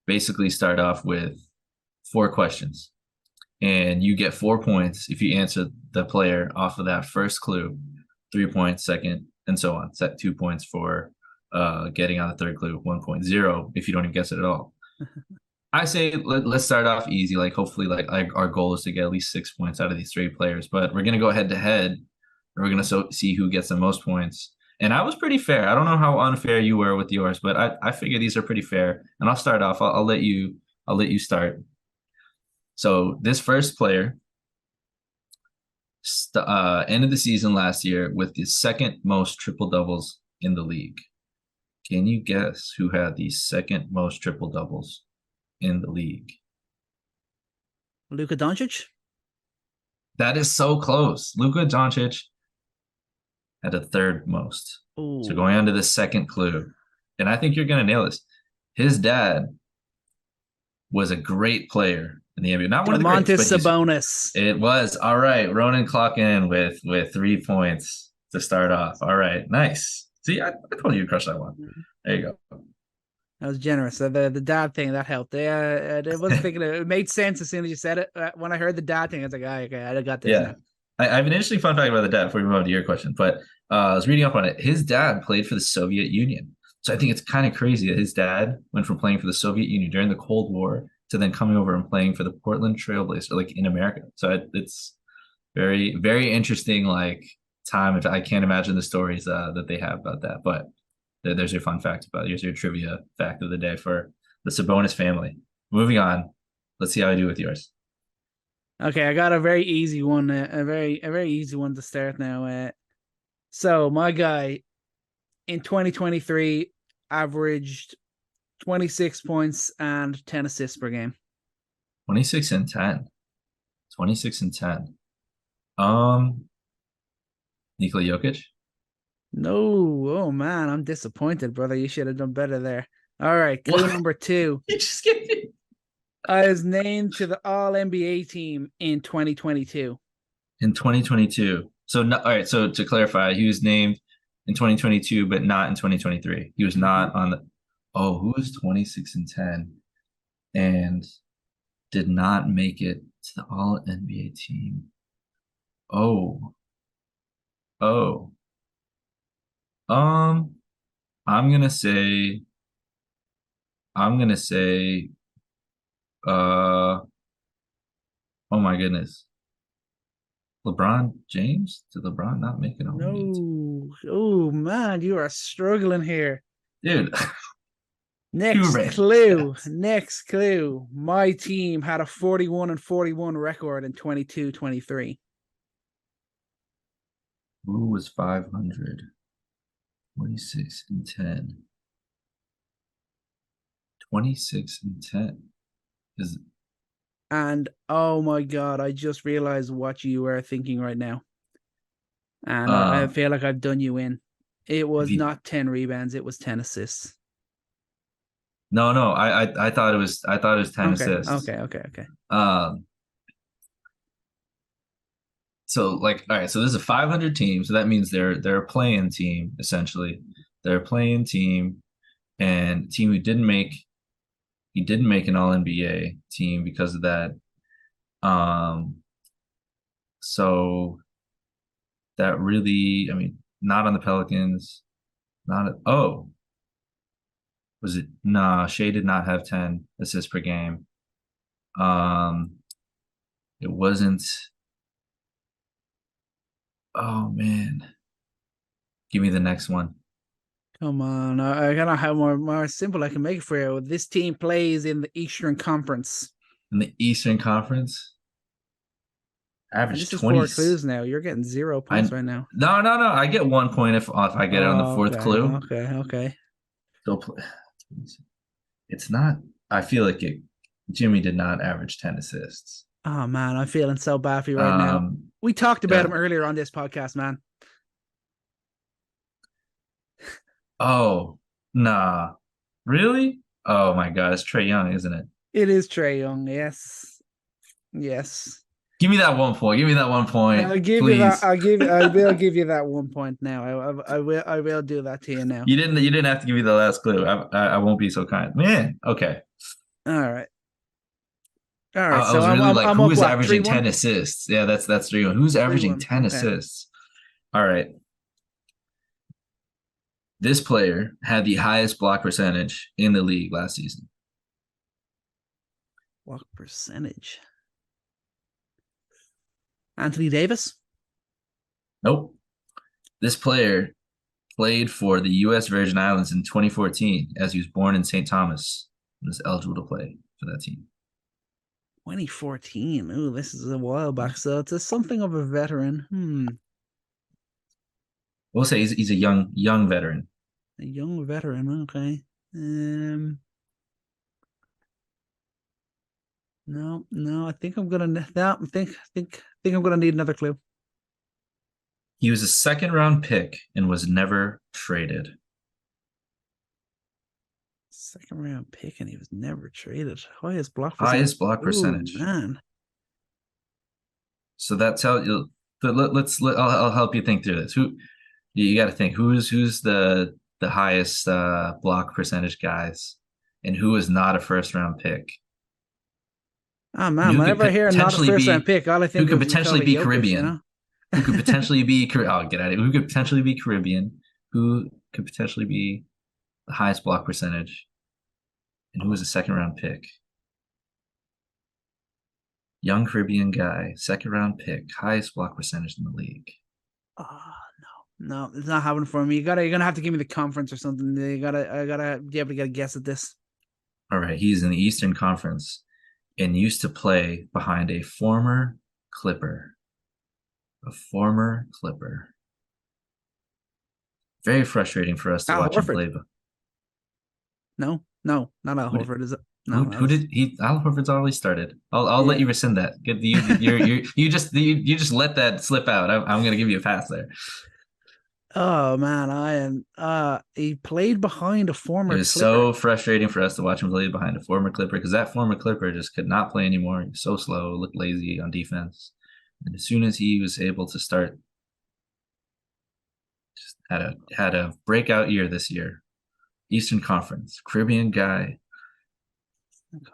basically start off with 4 questions, and you get 4 points if you answer the player off of that first clue. 3 points, second, and so on. Set 2 points for getting on the third clue. 1 point, 0 if you don't even guess it at all. I say let's start off easy. Like hopefully, like our goal is to get at least 6 points out of these 3 players. But we're gonna go head to head, and we're gonna see who gets the most points. And I was pretty fair. I don't know how unfair you were with yours, but I figure these are pretty fair. And I'll start off. I'll let you start. So this first player ended the season last year with the second most triple doubles in the league. Can you guess who had the second most triple doubles in the league? Luka Doncic? That is so close. Luka Doncic had the third most. Ooh. So going on to the second clue, and I think you're going to nail this. His dad was a great player in the NBA. Not one of the greats, but Sabonis. It was. All right. Ronan clocking in with 3 points to start off. All right. Nice. See, I told you to crush that one. There you go. That was generous. The dad thing, that helped. I wasn't thinking it made sense as soon as you said it. When I heard the dad thing, I was like, okay, I got this. Yeah. Now. I have an interesting fun fact about the dad before we move on to your question, but I was reading up on it. His dad played for the Soviet Union. So I think it's kind of crazy that his dad went from playing for the Soviet Union during the Cold War to then coming over and playing for the Portland Trailblazers, like in America. So it's very, very interesting, like time. I can't imagine the stories that they have about that, but there's your fun fact about it. Here's your trivia fact of the day for the Sabonis family. Moving on. Let's see how I do with yours. Okay, I got a very easy one. A very easy one to start now. So my guy in 2023 averaged 26 points and 10 assists per game. 26 and 10. 26 and 10. Nikola Jokic? No. Oh man, I'm disappointed, brother. You should have done better there. All right, clue number 2. You just gave me. I was named to the All-NBA team in 2022. In 2022. So, all right. So to clarify, he was named in 2022, but not in 2023. He was not on the. Oh, who was 26 and 10 and did not make it to the All-NBA team? I'm gonna say. Oh my goodness. LeBron James? Did LeBron not make it on? No. Oh man, you are struggling here. Dude. Next clue. My team had a 41-41 record in 22-23. Who was 500? 26 and 10. 26 and 10. And oh my God, I just realized what you are thinking right now. And I feel like I've done you in. It was not 10 rebounds, it was 10 assists. No, I thought it was 10 assists. Okay. So like, all right, so there's a 500 team, so that means they're a play-in team essentially. They're a play-in team, and team who didn't make an All NBA team because of that. So that really, I mean, not on the Pelicans. Was it? Nah, Shea did not have 10 assists per game. It wasn't. Oh man, give me the next one. Come on, I gotta have more simple I can make it for you. This team plays in the Eastern Conference. In the Eastern Conference, average this is 20. 4 clues now. You're getting 0 points right now. No. I get 1 point if I get it on the fourth clue. Okay. It's not. I feel like Jimmy did not average 10 assists. Oh man, I'm feeling so bad for you right now. We talked about him earlier on this podcast, man. Oh, nah. Really? Oh my God, it's Trae Young, isn't it? It is Trae Young, yes. Give me that 1 point. Give me that 1 point. I'll give please. you that. I will give you that 1 point now. I will do that to you now. You didn't have to give me the last clue. I won't be so kind. Man, okay. All right. I was really like, who is averaging 10 assists? Yeah, that's 3-1. Who's averaging 10 assists? All right. This player had the highest block percentage in the league last season. Block percentage. Anthony Davis? Nope. This player played for the U.S. Virgin Islands in 2014 as he was born in St. Thomas and was eligible to play for that team. 2014. Ooh, this is a while back. So it's something of a veteran. We'll say he's a young veteran. A young veteran, okay. No, I think I'm gonna. No, I think I'm gonna need another clue. He was a second-round pick and was never traded. Second-round pick and he was never traded. Highest block percentage. Ooh, man. So that's how you'll. I'll help you think through this. Who you got to think? Who's the highest block percentage guys, and who is not a first-round pick? Oh man, whenever I hear not a first-round pick, all I think who could potentially be Jokic, Caribbean. You know? Who could potentially be? Oh, get out of it. Who could potentially be Caribbean? Who could potentially be the highest block percentage? And who was a second-round pick? Young Caribbean guy, second-round pick, highest block percentage in the league. Oh no, it's not happening for me. You're gonna have to give me the conference or something. I gotta be able to get a guess at this. All right, he's in the Eastern Conference and used to play behind a former Clipper. Very frustrating for us to watch him play. No, not Al Horford, is it? No, who did he? Al Horford's already started. I'll let you rescind that. You just let that slip out. I'm gonna give you a pass there. Oh man, I am. He played behind a former. It was Clipper. So frustrating for us to watch him play behind a former Clipper because that former Clipper just could not play anymore. He was so slow, looked lazy on defense, and as soon as he was able to start, just had a breakout year this year. Eastern Conference, Caribbean guy.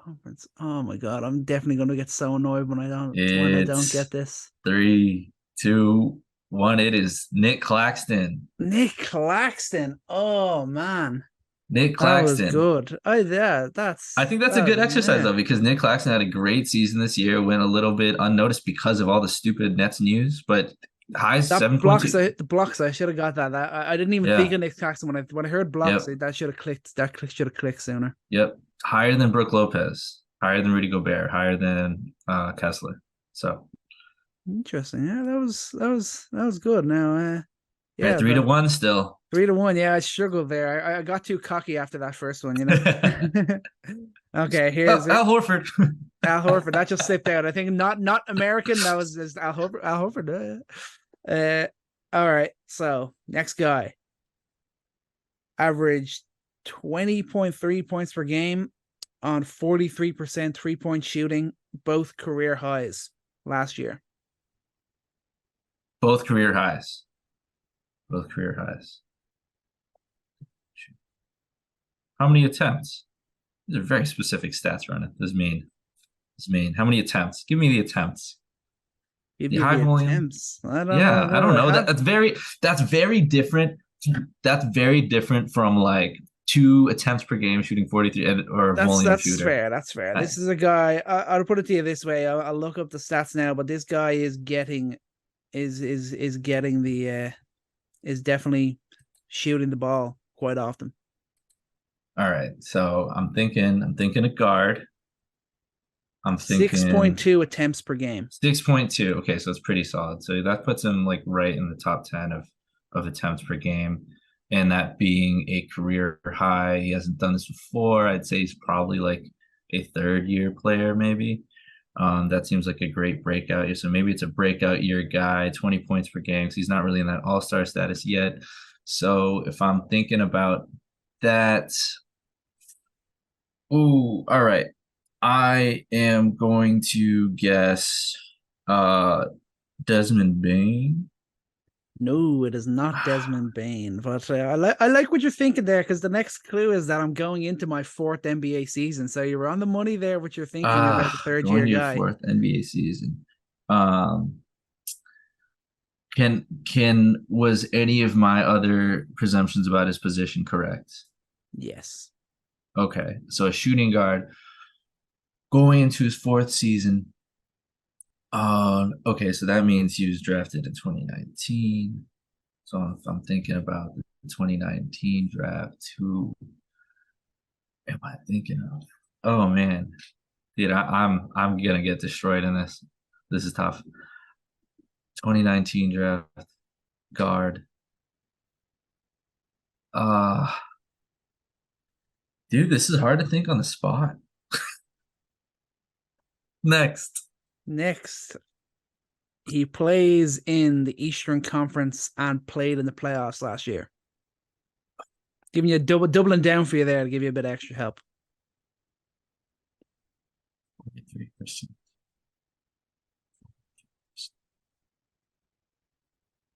Conference. Oh my god, I'm definitely going to get so annoyed when I don't get this. 3, 2, 1. It is Nick Claxton. Oh man, Nick Claxton. That was good. I think that's a good exercise though, because Nick Claxton had a great season this year. Went a little bit unnoticed because of all the stupid Nets news, but highs 7.2. The blocks. I should have got that. I didn't even think of Nick Claxton when I heard blocks. That should have clicked. That should have clicked sooner. Yep. Higher than Brook Lopez, higher than Rudy Gobert, higher than Kessler. So interesting. Yeah, that was good. Now, 3-1 still. 3-1. Yeah, I struggled there. I got too cocky after that first one. You know. Okay, here's Al Horford. Al Horford. That just slipped out. I think not American. That was just Al Horford. All right. So next guy. Averaged 20.3 points per game on 43% 3-point shooting, both career highs last year. Both career highs. How many attempts? These are very specific stats, Ronan. This is mean. How many attempts? Give me the attempts. Give The you high the volume. attempts. I don't know. Yeah, I don't know. Have- That's very different. That's very different from like 2 attempts per game shooting 43 or volume That's shooter. fair. That's fair. This is a guy. I'll put it to you this way. I'll look up the stats now, but this guy is getting getting the is definitely shooting the ball quite often. All right. So I'm thinking a guard. I'm thinking 6.2 attempts per game. 6.2. Okay, so it's pretty solid. So that puts him like right in the top 10 of attempts per game. And that being a career high, he hasn't done this before. I'd say he's probably like a 3rd-year player, maybe. That seems like a great breakout year. So maybe it's a breakout year guy, 20 points per game. So he's not really in that all-star status yet. So if I'm thinking about that, all right. I am going to guess Desmond Bane. No, it is not Desmond Bane. But I like what you're thinking there, because the next clue is that I'm going into my 4th NBA season. So you're on the money there with your thinking about the 3rd-year guy. 4th NBA season. Was any of my other presumptions about his position correct? Yes. Okay, so a shooting guard going into his 4th season. Okay, so that means he was drafted in 2019. So if I'm thinking about the 2019 draft, who am I thinking of? Oh man, dude, I'm gonna get destroyed in this. This is tough. 2019 draft guard. Dude, this is hard to think on the spot. Next, he plays in the Eastern Conference and played in the playoffs last year. Giving you a doubling down for you there to give you a bit of extra help. 43%.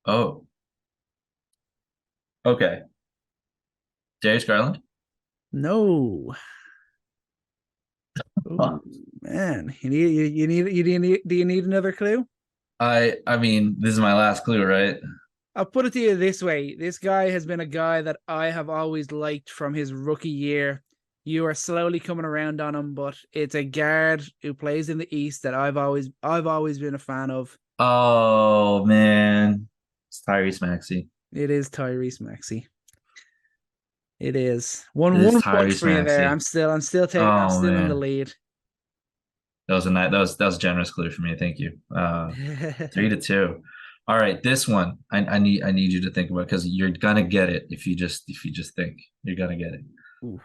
Oh. Okay. Darius Garland? No. Oh, man, do you need another clue? I mean, this is my last clue, right? I'll put it to you this way. This guy has been a guy that I have always liked from his rookie year. You are slowly coming around on him, but it's a guard who plays in the East that I've always been a fan of. Oh man, it's Tyrese Maxey. It is Tyrese Maxey. It is one point for you there. I'm still in the lead. That was a generous clue for me. Thank you. 3-2. All right, this one I need you to think about, because you're gonna get it if you just think. You're gonna get it. Oof.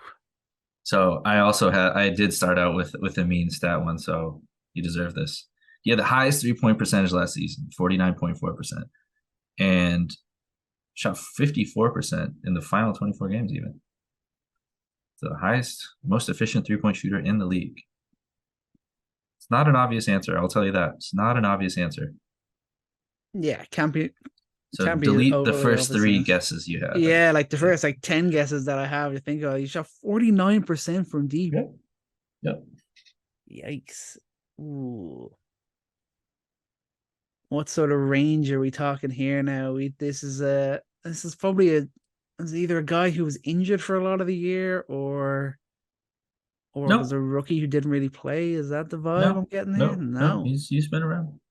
So I did start out with a mean stat one, so you deserve this. He had the highest 3-point percentage last season, 49.4%, and shot 54% in the final 24 games even. So the highest, most efficient 3-point shooter in the league. It's not an obvious answer, I'll tell you that. It's not an obvious answer. Yeah, can't be. So can't delete be the first 3 guesses you have. Yeah, like the first 10 guesses that I have. You think, oh, you shot 49% from deep. Yep. Yikes. Ooh. What sort of range are we talking here now? This is probably either a guy who was injured for a lot of the year, or was a rookie who didn't really play. Is that the vibe I'm getting here? No. He's been around.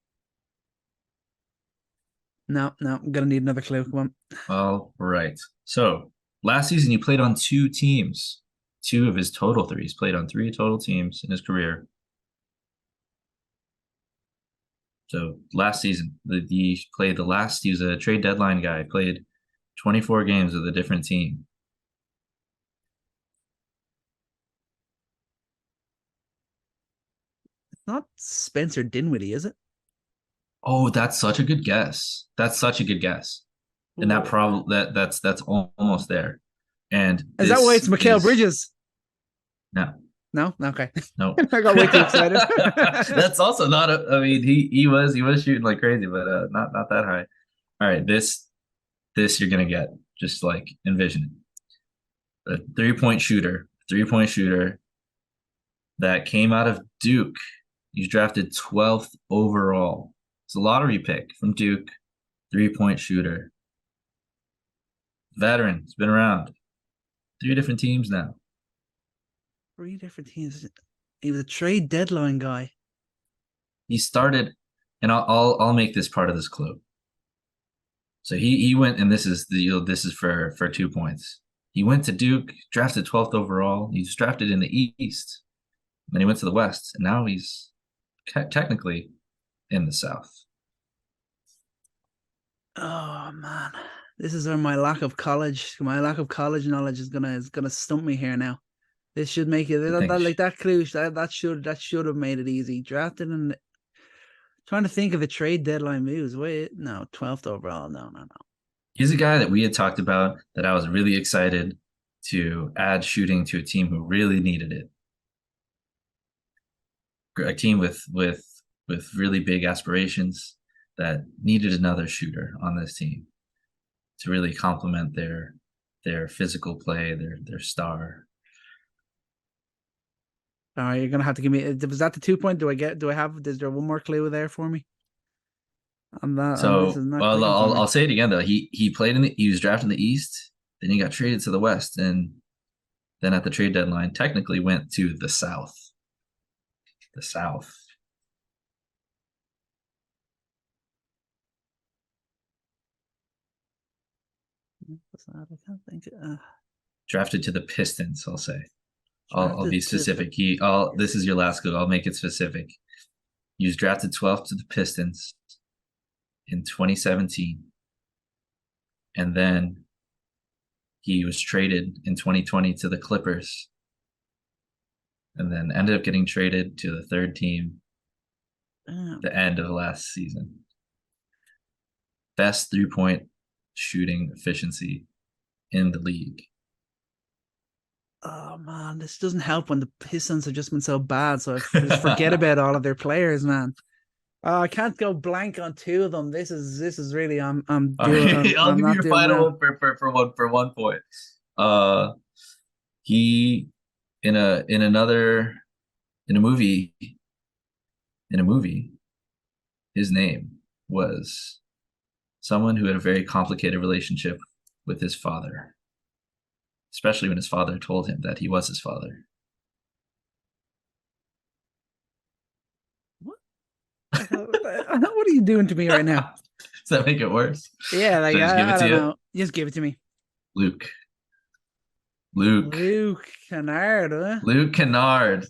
No, I'm gonna need another clue. Come on. All right. So last season he played on 2 teams. 2 of his total 3. He's played on 3 total teams in his career. So last season, he was a trade deadline guy, played 24 games with a different team. It's not Spencer Dinwiddie, is it? Oh, that's such a good guess. And that's almost there. And is that why it's Mikal Bridges? No. No? Okay. No. I got way too excited. That's also not he was shooting like crazy, but not that high. All right, this you're gonna get. Just like envision it. A 3-point shooter that came out of Duke. He's drafted 12th overall. It's a lottery pick from Duke, 3-point shooter. Veteran, he's been around. 3 different teams now. 3 different teams. He was a trade deadline guy. He started, and I'll make this part of this clue. So he went, and this is for 2 points. He went to Duke, drafted 12th overall. He was drafted in the East. Then he went to the West, and now he's technically in the South. Oh man, this is where my lack of college knowledge is gonna stump me here now. This should make it that clue that should have made it easy. Drafted and trying to think of the trade deadline moves. Wait, no, 12th overall. No. He's a guy that we had talked about that I was really excited to add shooting to a team who really needed it. A team with really big aspirations that needed another shooter on this team to really complement their physical play, their star. All right, you're gonna have to give me. Was that the 2 point? Is there one more clue there for me? On that. So, well, I'll say it again though. He was drafted in the East, then he got traded to the West, and then at the trade deadline, technically went to the South. The South. I can't think. Drafted to the Pistons, I'll say. I'll be specific. This is your last clue. I'll make it specific. He was drafted 12th to the Pistons in 2017. And then he was traded in 2020 to the Clippers. And then ended up getting traded to the third team the end of last season. Best 3-point shooting efficiency in the league. Oh man, this doesn't help when the Pistons have just been so bad. So I just forget about all of their players, man. I can't go blank on 2 of them. This is really I'm doing. I'll give you your final one for 1 point. He in a movie, his name was someone who had a very complicated relationship with his father, especially when his father told him that he was his father. What? What are you doing to me right now? Does that make it worse? Yeah, like I don't know. Just give it to me. Luke Kennard, huh? Luke Kennard.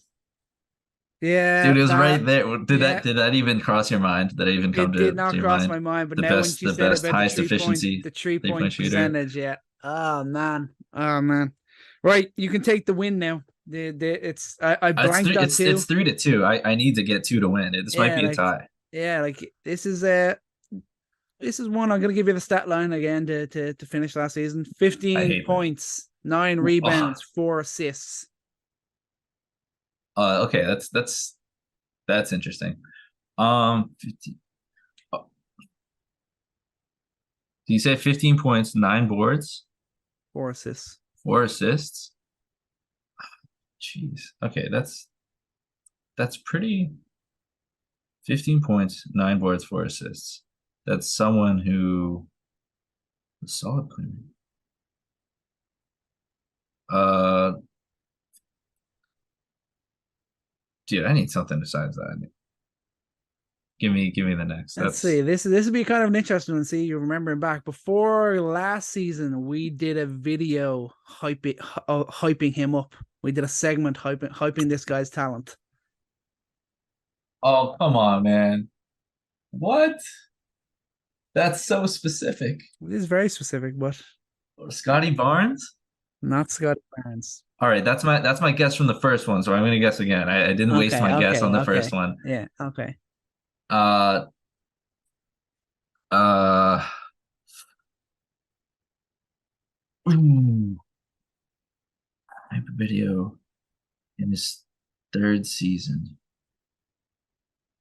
Yeah, dude, it was right there. Did that even cross your mind? Did that even come to your mind? It did not cross my mind, but the now best, when you the said best, about highest efficiency, the 3-point percentage, yeah. Oh man. Right, you can take the win now. I blanked on 2. It's 3-2. I need to get 2 to win. This might be a tie. Yeah, like this is one. I'm gonna give you the stat line again to finish last season. 15 points, 9 rebounds, 4 assists. Okay, that's interesting. 15. Oh. You say 15 points, 9 boards, 4 assists. 4 assists. Jeez. Okay, that's pretty. 15 points, 9 boards, 4 assists. That's someone who was solid player. Dude, I need something besides that. Give me the next. Let's see. This would be kind of an interesting one. See, you're remembering back before last season, we did a video hyping him up. We did a segment hyping this guy's talent. Oh, come on, man. What? That's so specific. It is very specific, but Scotty Barnes? Not Scotty Barnes. All right, that's my guess from the first one, so I'm going to guess again. I didn't waste my guess on the first one. Yeah, okay. Hype video in his 3rd season.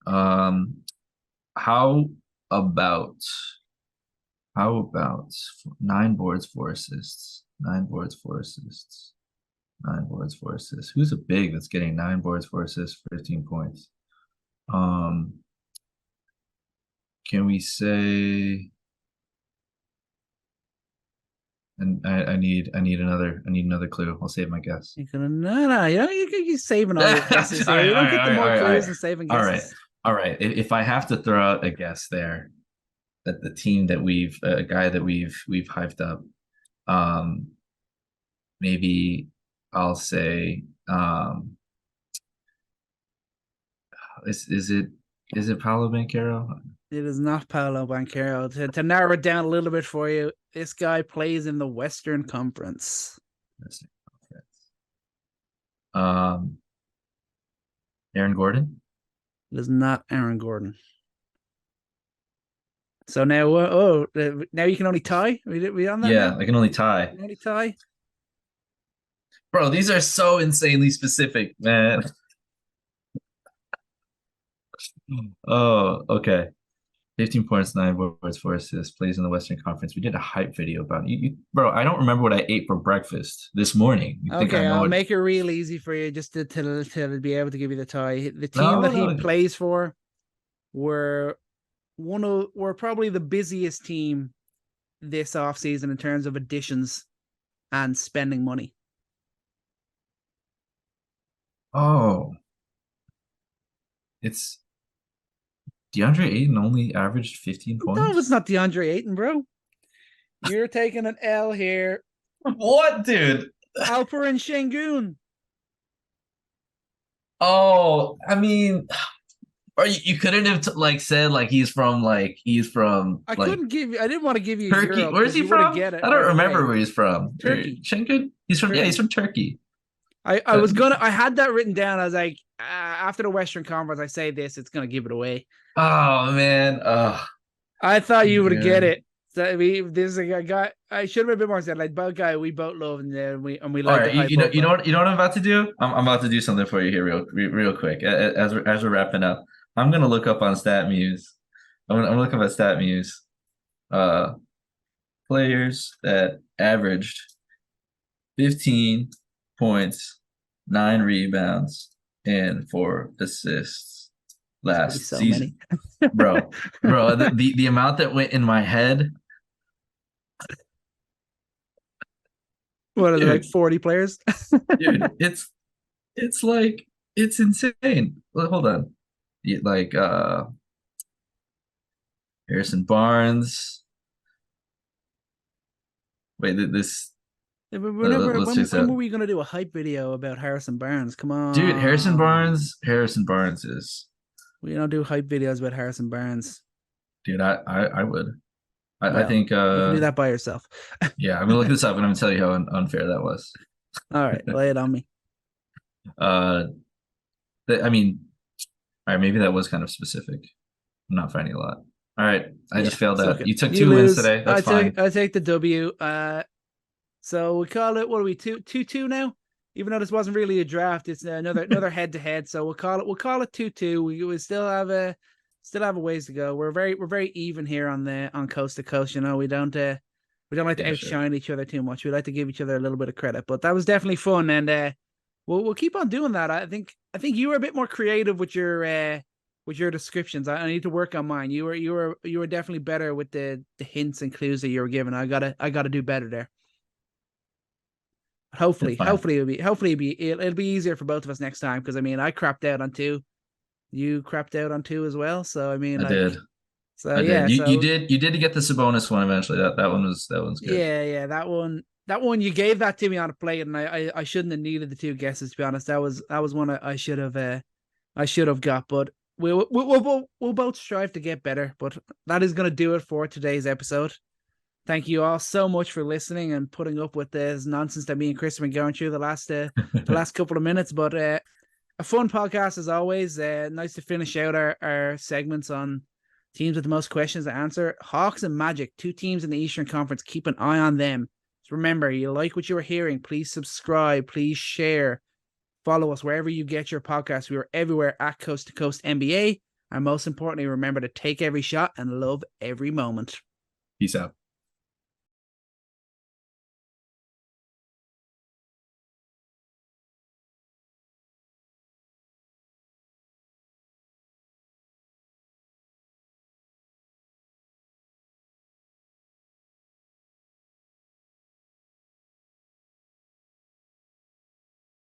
How about 9 boards, 4 assists? 9 boards, 4 assists. 9 boards, 4 assists. Who's a big that's getting 9 boards, 4 assists, 15 points? Can we say? And I need another clue. I'll save my guess. No, you're saving all your guesses here. You don't get the more clues and saving guesses. All right. If I have to throw out a guess there, that the team that a guy that we've hyped up, maybe I'll say, is it Paolo Banchero? It is not Paolo Banchero. To narrow it down a little bit for you, this guy plays in the Western Conference. Aaron Gordon? It is not Aaron Gordon. So now, now you can only tie? We on that? Yeah, now? I can only tie. Only tie? Bro, these are so insanely specific, man. Oh, okay. 15 points, 9 boards, 4 assists, plays in the Western Conference. We did a hype video about it. Bro, I don't remember what I ate for breakfast this morning. I'll make it real easy for you just to be able to give you the tie. The team that he plays for were probably the busiest team this offseason in terms of additions and spending money. Oh. It's DeAndre Ayton only averaged 15 points? No, it's not DeAndre Ayton, bro. You're taking an L here. What, dude? Alperen Şengün. Oh, I mean, or you couldn't have said he's from. I couldn't give you. I didn't want to give you Turkey. Europe, Where is he from? I don't remember where he's from. Turkey. Şengün? He's from Turkey. I had that written down. I was like, after the Western Conference, I say this, it's gonna give it away. Oh man. I thought you would get it. So this is a guy. I should have been a bit more said. Both guy we both love, and we like. All right, you know what I'm about to do? I'm about to do something for you here, real quick. As we're wrapping up, I'm gonna look up on StatMuse. I'm gonna look up at StatMuse. Players that averaged 15 points, 9 rebounds, and 4 assists last season. bro, the amount that went in my head. What are they, 40 players? Dude, it's insane. Hold on. Harrison Barnes. Wait, this. When were we going to do a hype video about Harrison Barnes? Come on. Dude, Harrison Barnes is. We don't do hype videos about Harrison Barnes. Dude, I would. I think. You can do that by yourself. Yeah, I'm going to look this up and I'm going to tell you how unfair that was. All right, lay it on me. All right, maybe that was kind of specific. I'm not finding a lot. All right, I just failed out. You took 2 wins today. That's fine. I take the W. So we call it, what are we, 2-2 now? Even though this wasn't really a draft, it's another head to head. So we'll call it 2-2. We still have a ways to go. We're very even here on coast to coast. You know, we don't like to outshine each other too much. We like to give each other a little bit of credit. But that was definitely fun, and we'll keep on doing that. I think you were a bit more creative with your descriptions. I need to work on mine. You were definitely better with the hints and clues that you were given. I gotta do better there. Hopefully it'll be easier for both of us next time, because I crapped out on 2. You crapped out on 2 as well. So I did. So I did. You did to get the Sabonis one eventually. That one's good. Yeah. That one you gave that to me on a plate, and I shouldn't have needed the 2 guesses, to be honest. That was one I should have got, but we'll both strive to get better. But that is gonna do it for today's episode. Thank you all so much for listening and putting up with this nonsense that me and Chris have been going through the last couple of minutes. But a fun podcast as always. Nice to finish out our segments on teams with the most questions to answer. Hawks and Magic, 2 teams in the Eastern Conference. Keep an eye on them. So remember, you like what you were hearing, please subscribe, please share, follow us wherever you get your podcasts. We are everywhere at Coast to Coast NBA. And most importantly, remember to take every shot and love every moment. Peace out.